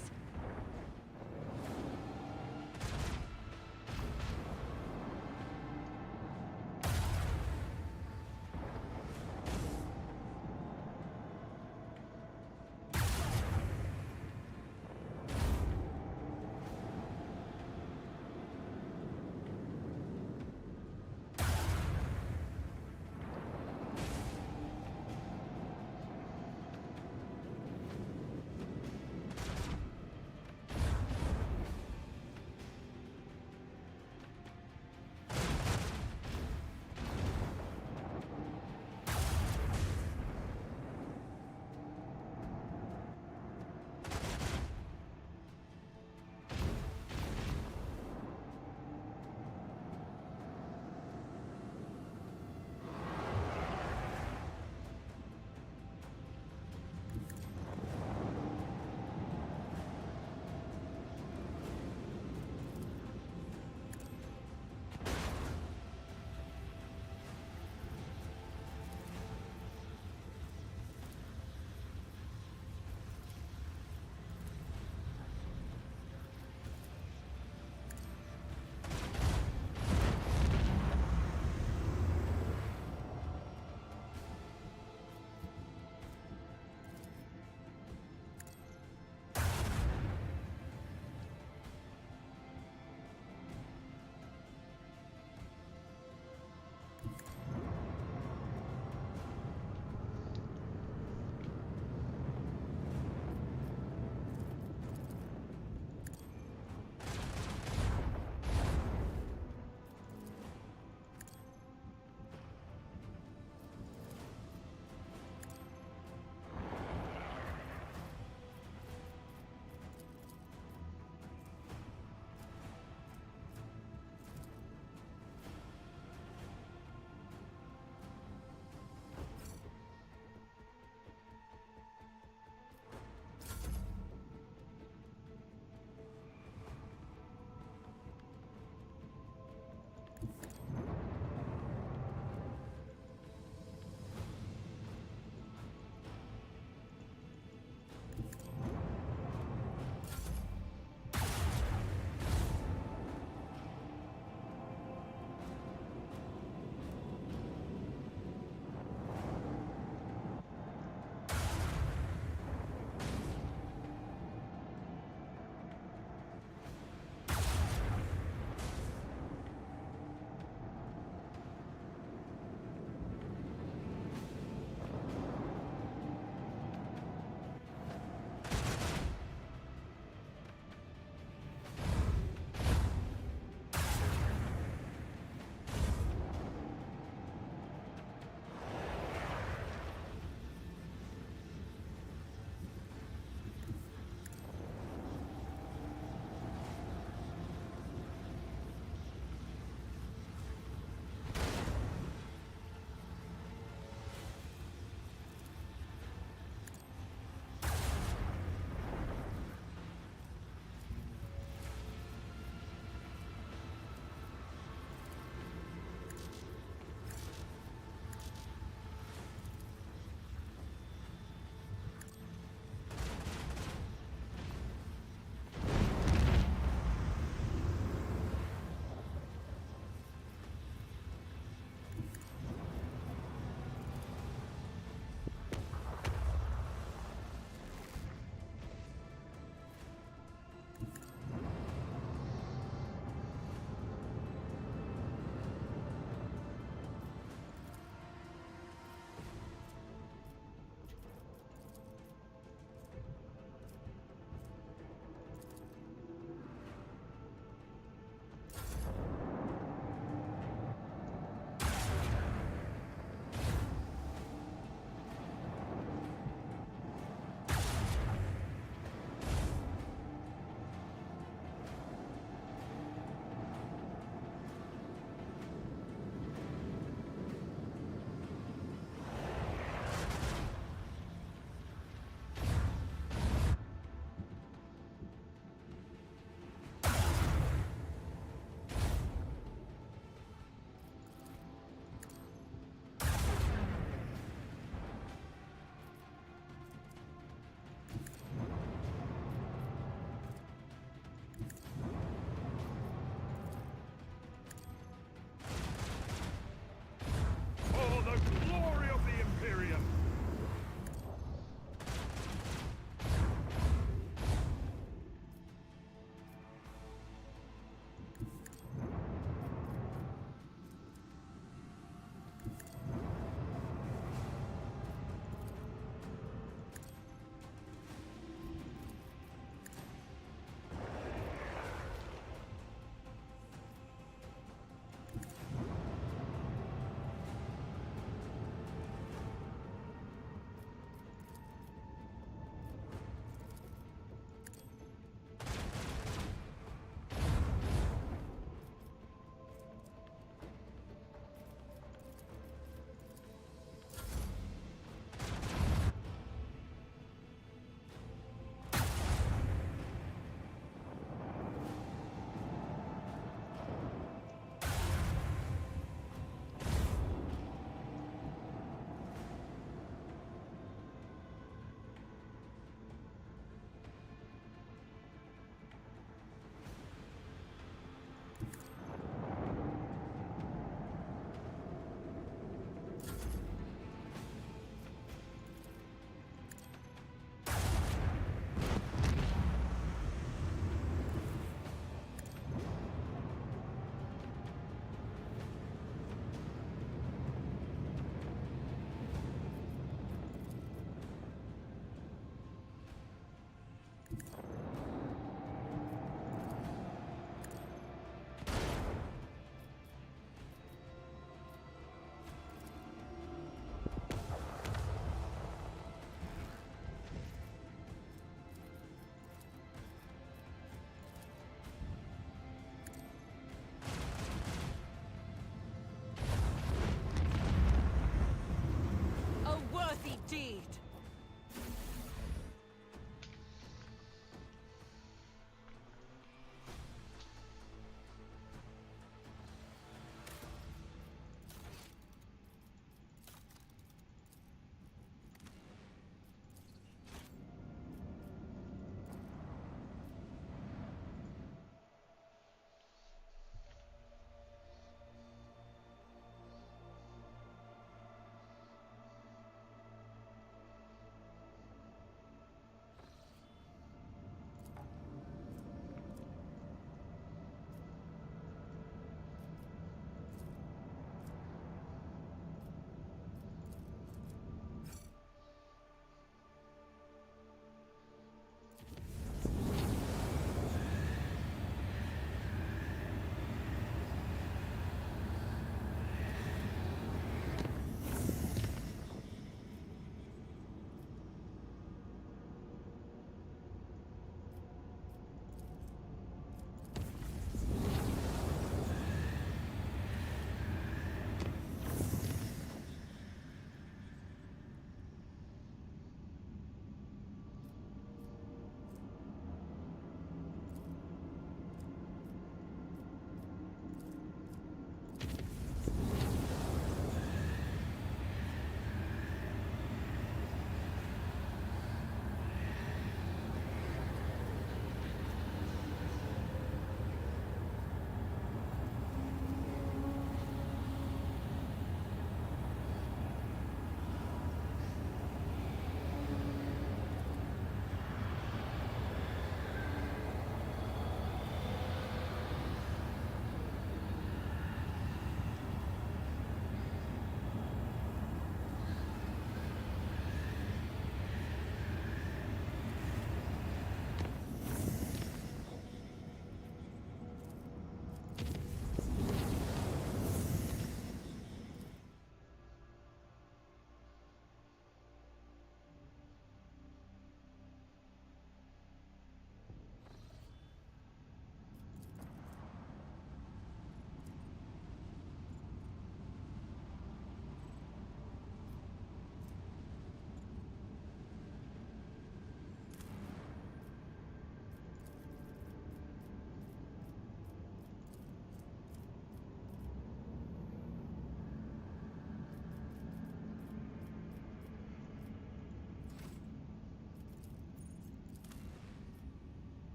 steed.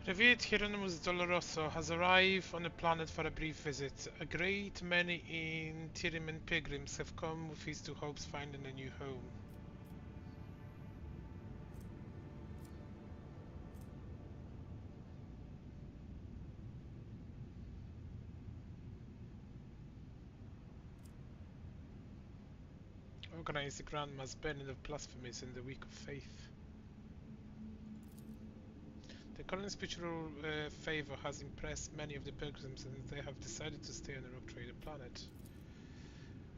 Revered Hieronymus Doloroso has arrived on the planet for a brief visit. A great many Tyriman pilgrims have come with his two hopes finding a new home. Organize the Grand Mass burning of blasphemies in the week of faith. The current spiritual favor has impressed many of the pilgrims and they have decided to stay on the Rock Trader planet.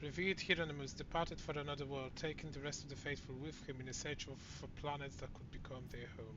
Revered Hieronymus departed for another world, taking the rest of the faithful with him in a search for planets that could become their home.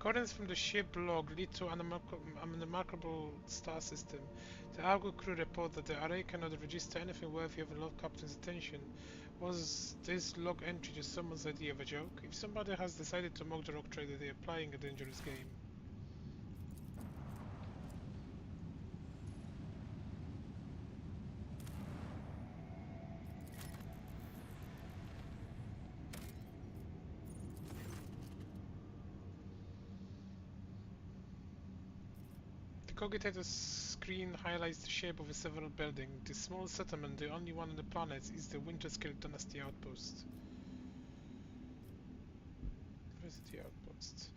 Coordinates from the ship log lead to an remarkable star system. The Argo crew report that the array cannot register anything worthy of the log captain's attention. Was this log entry just someone's idea of a joke? If somebody has decided to mock the rock trader, they are playing a dangerous game. The cogitator's screen highlights the shape of a several building. The small settlement, the only one on the planet, is the Winterscale Dynasty outpost. Where is the outpost?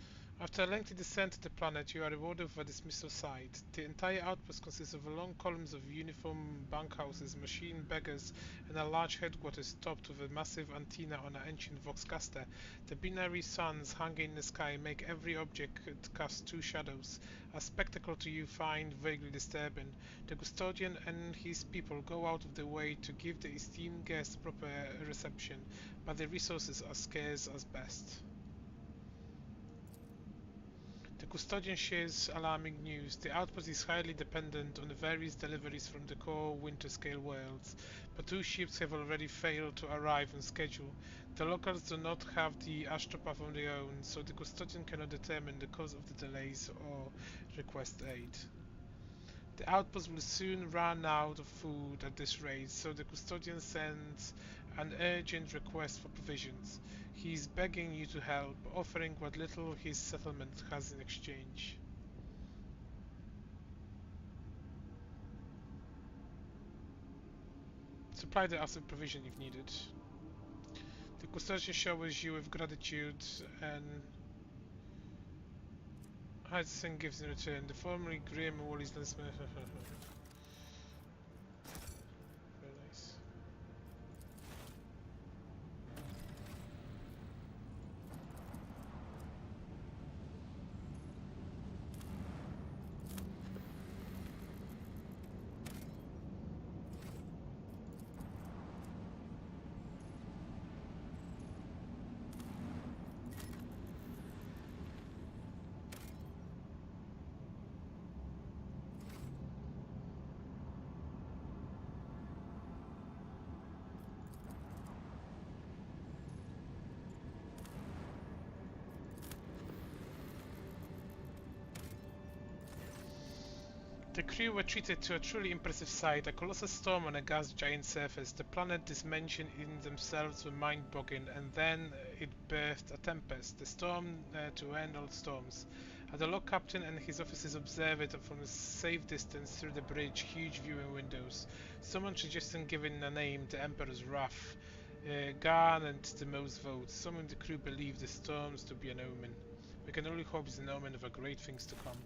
After a lengthy descent to the planet, you are rewarded with a dismissal site. The entire outpost consists of long columns of uniform bunkhouses, machine beggars, and a large headquarters topped with a massive antenna on an ancient voxcaster. The binary suns hanging in the sky make every object cast two shadows, a spectacle to you find vaguely disturbing. The custodian and his people go out of their way to give the esteemed guests proper reception, but the resources are scarce as best. The custodian shares alarming news. The outpost is highly dependent on the various deliveries from the core Winterscale worlds, but 2 ships have already failed to arrive on schedule. The locals do not have the astropath on their own, so the custodian cannot determine the cause of the delays or request aid. The outpost will soon run out of food at this rate, so the custodian sends an urgent request for provisions. He is begging you to help, offering what little his settlement has in exchange. Supply the asset provision if needed. The custodian showers you with gratitude and Hudson gives in return. The formerly grim Wally's Very nice. The crew were treated to a truly impressive sight, a colossal storm on a gas giant surface. The planet dimension in themselves were mind-boggling, and then it birthed a tempest, the storm to end all storms. The log captain and his officers observed it from a safe distance through the bridge, huge viewing windows. Someone suggested giving a name, the Emperor's Wrath. Garnered the most votes. Some in the crew believed the storms to be an omen. We can only hope it's an omen of a great things to come.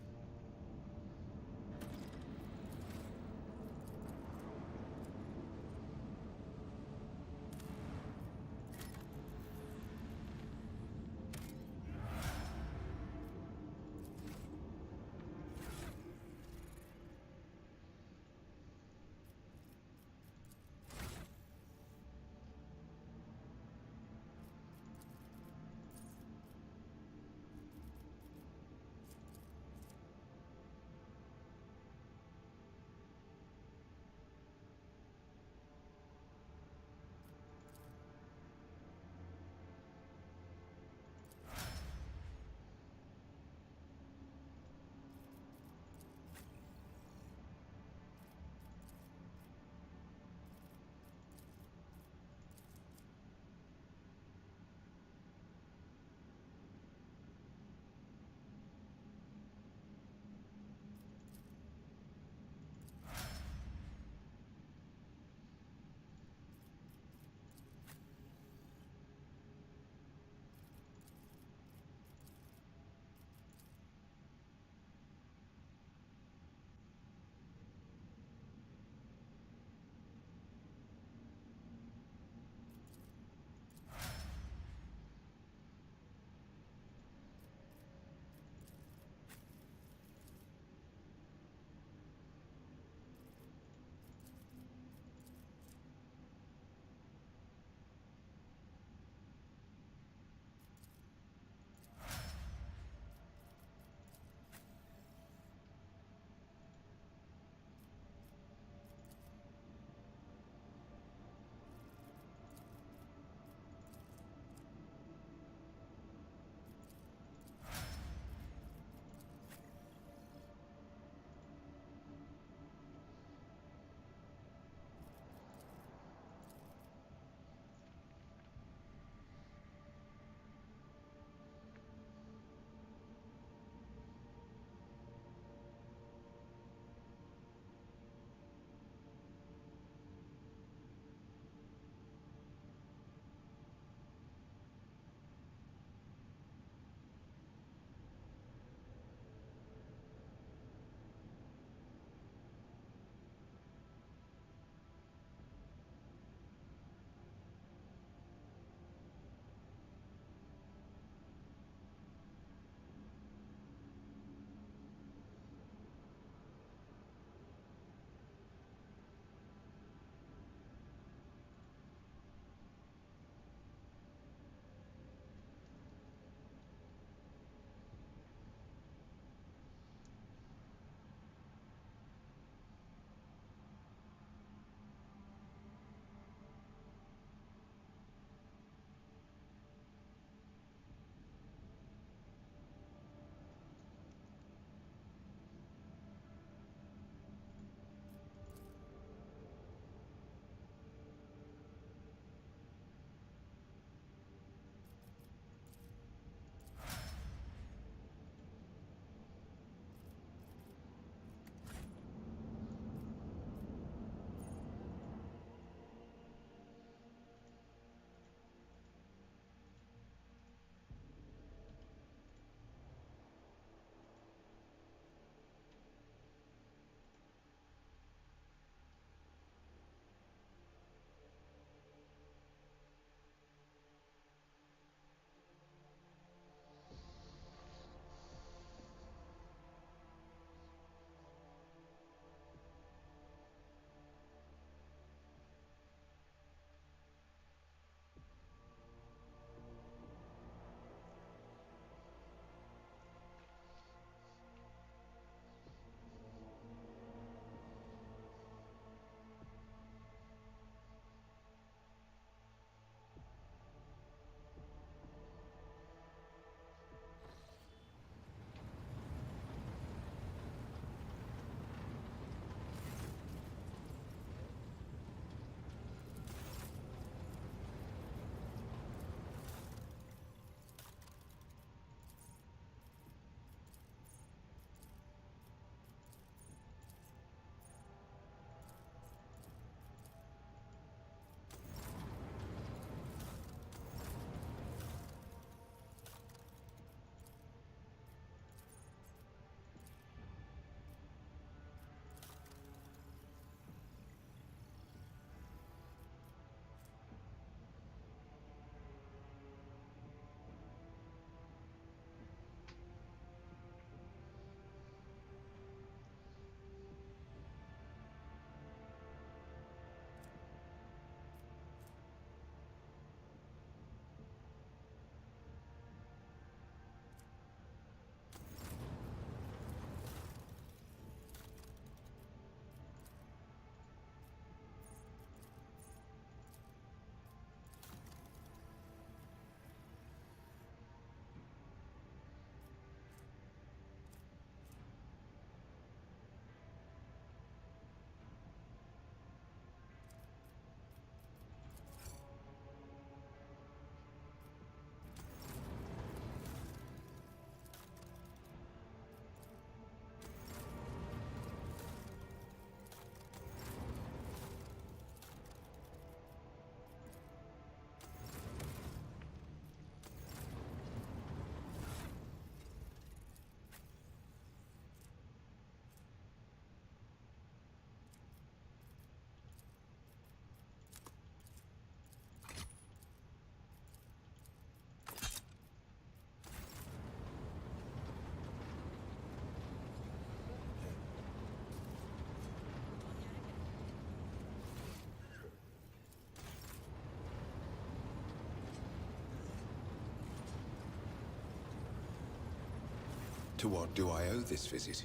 To what do I owe this visit?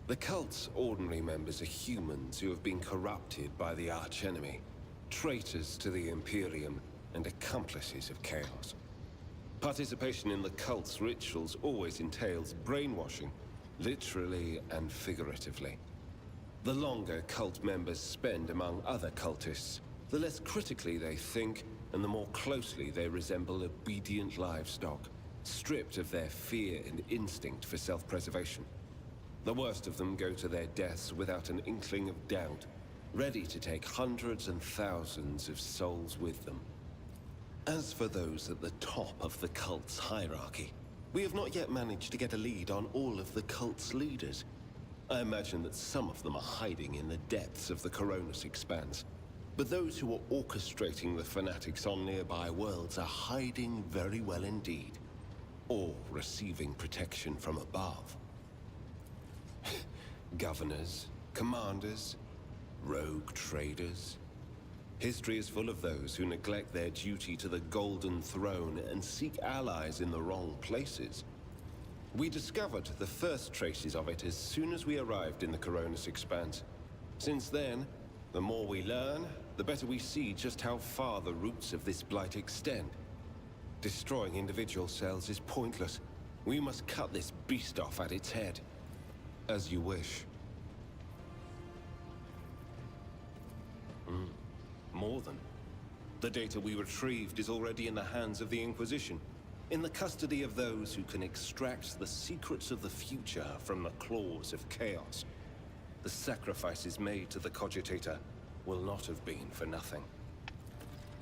The cult's ordinary members are humans who have been corrupted by the archenemy, traitors to the Imperium, and accomplices of chaos. Participation in the cult's rituals always entails brainwashing, literally and figuratively. The longer cult members spend among other cultists, the less critically they think, and the more closely they resemble obedient livestock, stripped of their fear and instinct for self-preservation. The worst of them go to their deaths without an inkling of doubt, ready to take hundreds and thousands of souls with them. As for those at the top of the cult's hierarchy, we have not yet managed to get a lead on all of the cult's leaders. I imagine that some of them are hiding in the depths of the Coronis Expanse. But those who are orchestrating the fanatics on nearby worlds are hiding very well indeed. Or receiving protection from above. Governors, commanders, rogue traders. History is full of those who neglect their duty to the Golden Throne and seek allies in the wrong places. We discovered the first traces of it as soon as we arrived in the Coronis Expanse. Since then, the more we learn, the better we see just how far the roots of this blight extend. Destroying individual cells is pointless. We must cut this beast off at its head. As you wish. More than. The data we retrieved is already in the hands of the Inquisition, in the custody of those who can extract the secrets of the future from the claws of chaos. The sacrifices made to the Cogitator will not have been for nothing.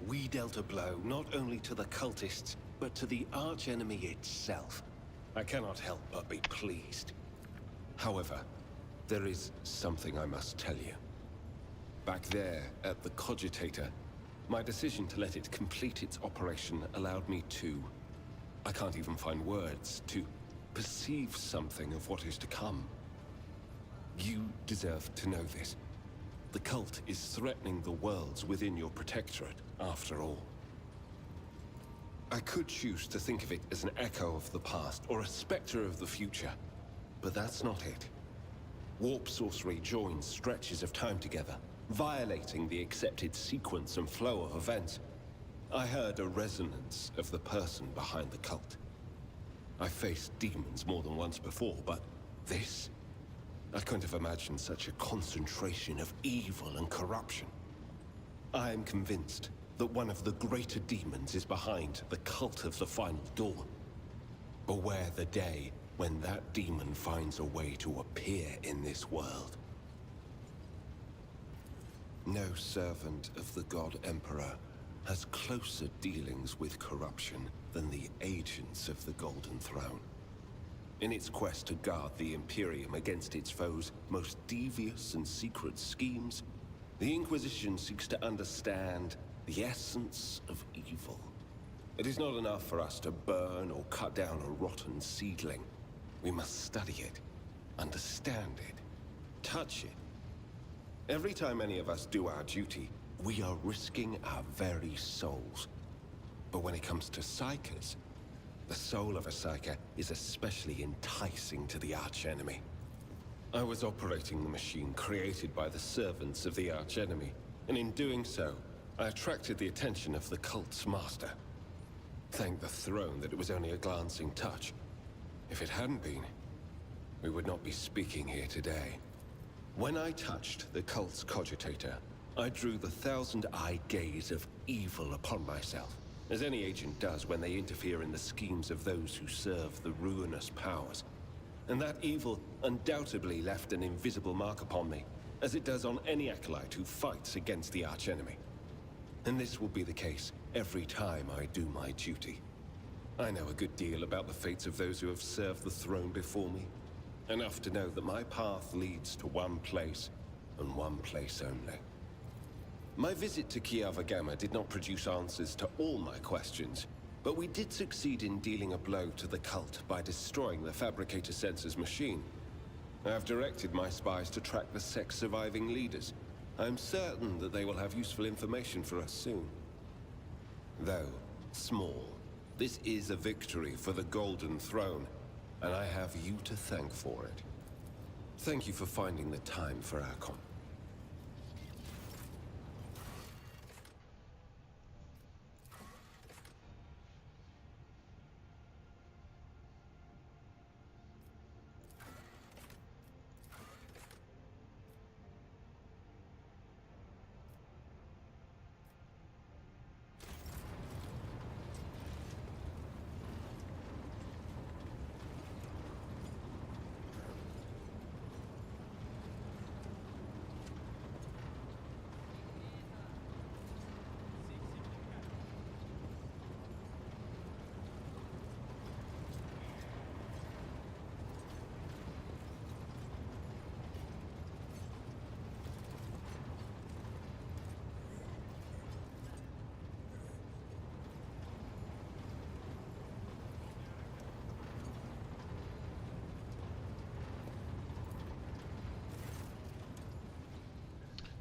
We dealt a blow not only to the cultists, but to the archenemy itself. I cannot help but be pleased. However, there is something I must tell you. Back there, at the Cogitator, my decision to let it complete its operation allowed me to... I can't even find words, to perceive something of what is to come. You deserve to know this. The cult is threatening the worlds within your protectorate, after all. I could choose to think of it as an echo of the past, or a specter of the future. But that's not it. Warp sorcery joins stretches of time together, violating the accepted sequence and flow of events. I heard a resonance of the person behind the cult. I faced demons more than once before, but this? I couldn't have imagined such a concentration of evil and corruption. I am convinced that one of the greater demons is behind the cult of the Final Dawn. Beware the day when that demon finds a way to appear in this world. No servant of the God Emperor has closer dealings with corruption than the agents of the Golden Throne. In its quest to guard the Imperium against its foes' most devious and secret schemes, the Inquisition seeks to understand the essence of evil. It is not enough for us to burn or cut down a rotten seedling. We must study it, understand it, touch it. Every time any of us do our duty, we are risking our very souls. But when it comes to Psykers, the soul of a Psyker is especially enticing to the archenemy. I was operating the machine created by the servants of the archenemy, and in doing so, I attracted the attention of the cult's master. Thank the throne that it was only a glancing touch. If it hadn't been, we would not be speaking here today. When I touched the cult's cogitator, I drew the thousand-eyed gaze of evil upon myself, as any agent does when they interfere in the schemes of those who serve the ruinous powers. And that evil undoubtedly left an invisible mark upon me, as it does on any acolyte who fights against the archenemy. And this will be the case every time I do my duty. I know a good deal about the fates of those who have served the throne before me. Enough to know that my path leads to one place, and one place only. My visit to Kiava Gamma did not produce answers to all my questions, but we did succeed in dealing a blow to the cult by destroying the Fabricator Sensor's machine. I have directed my spies to track the sect's surviving leaders. I'm certain that they will have useful information for us soon. Though small, This is a victory for the Golden Throne, and I have you to thank for it. Thank you for finding the time for our con.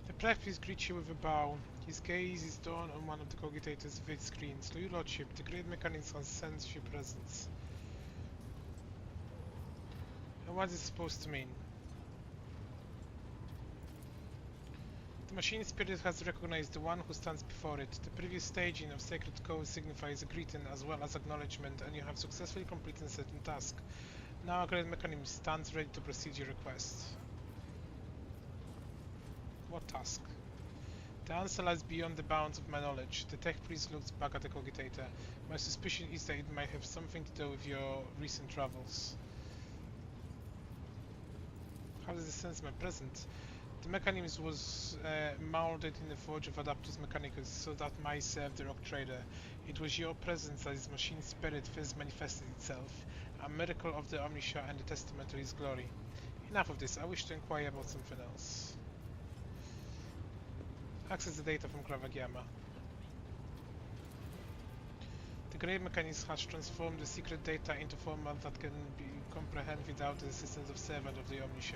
The Prefix greets you with a bow. His gaze is drawn on one of the cogitator's vid screens. Your Lordship, the Great Mechanics has sensed your presence. And what is it supposed to mean? The machine spirit has recognized the one who stands before it. The previous staging of Sacred Code signifies a greeting as well as acknowledgement, and you have successfully completed a certain task. Now a Great Mechanism stands ready to proceed your request. What task? The answer lies beyond the bounds of my knowledge. The tech priest looks back at the cogitator. My suspicion is that it might have something to do with your recent travels. How does it sense my presence? The mechanism was molded in the forge of Adaptus Mechanicus so that might serve the rock trader. It was your presence that his machine spirit first manifested itself, a miracle of the Omniscia and a testament to his glory. Enough of this, I wish to inquire about something else. Access the data from Kravagyama. The Great Mechanism has transformed the secret data into format that can be comprehended without the assistance of servant of the Omniscia.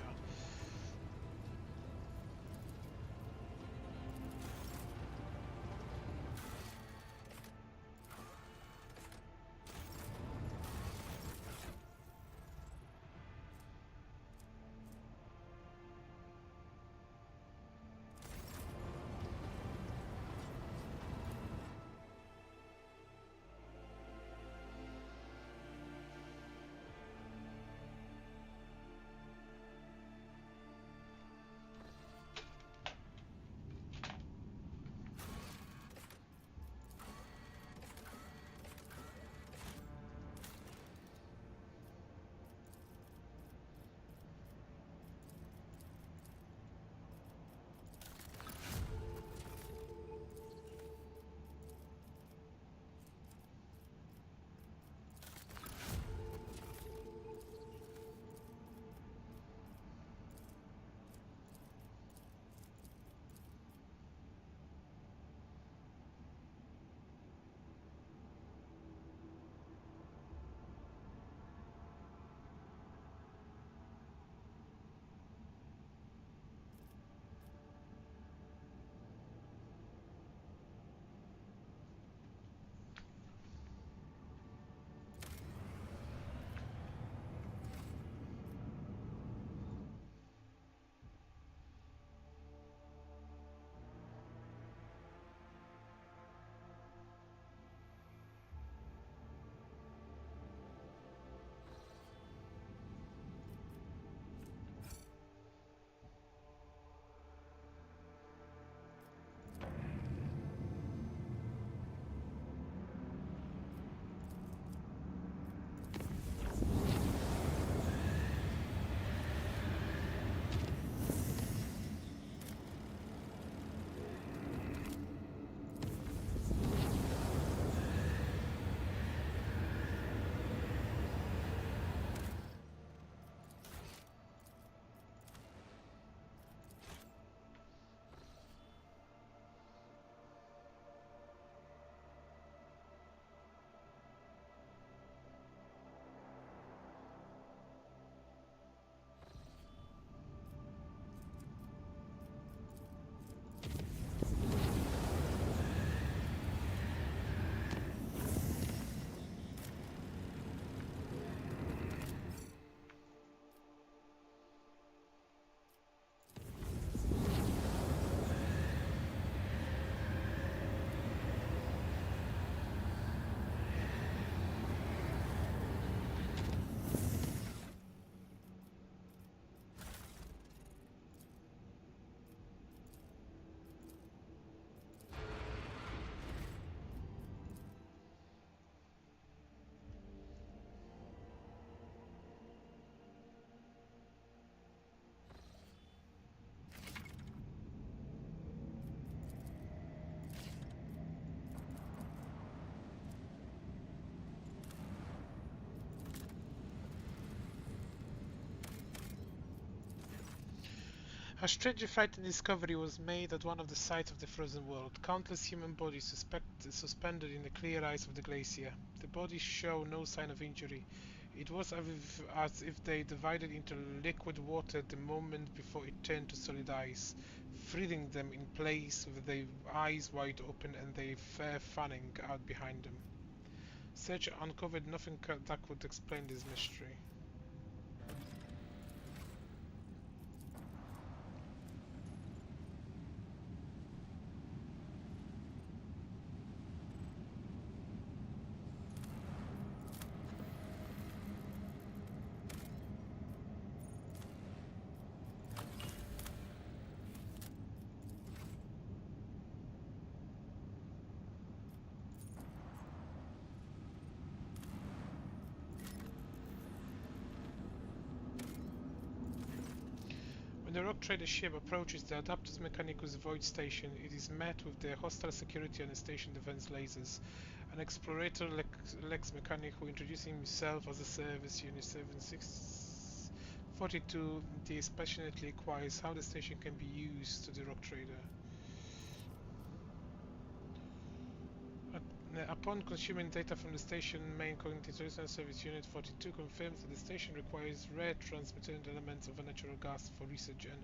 A strange frightening discovery was made at one of the sites of the frozen world. Countless human bodies suspended in the clear ice of the glacier. The bodies show no sign of injury. It was as if they divided into liquid water the moment before it turned to solid ice, freezing them in place with their eyes wide open and their fur fanning out behind them. Search uncovered nothing that could explain this mystery. When the Rock Trader ship approaches the Adaptus Mechanicus Void Station, it is met with the hostile security and station defense lasers. An explorator Lex Mechanic, who introducing himself as a service unit 7642, dispassionately inquires how the station can be used to the Rock Trader. Upon consuming data from the station main cognitive resonance service unit 42 confirms that the station requires rare transmitted elements of a natural gas for research, and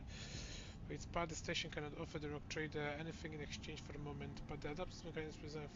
for its part the station cannot offer the Rock Trader anything in exchange for the moment, but the adaptive mechanism presents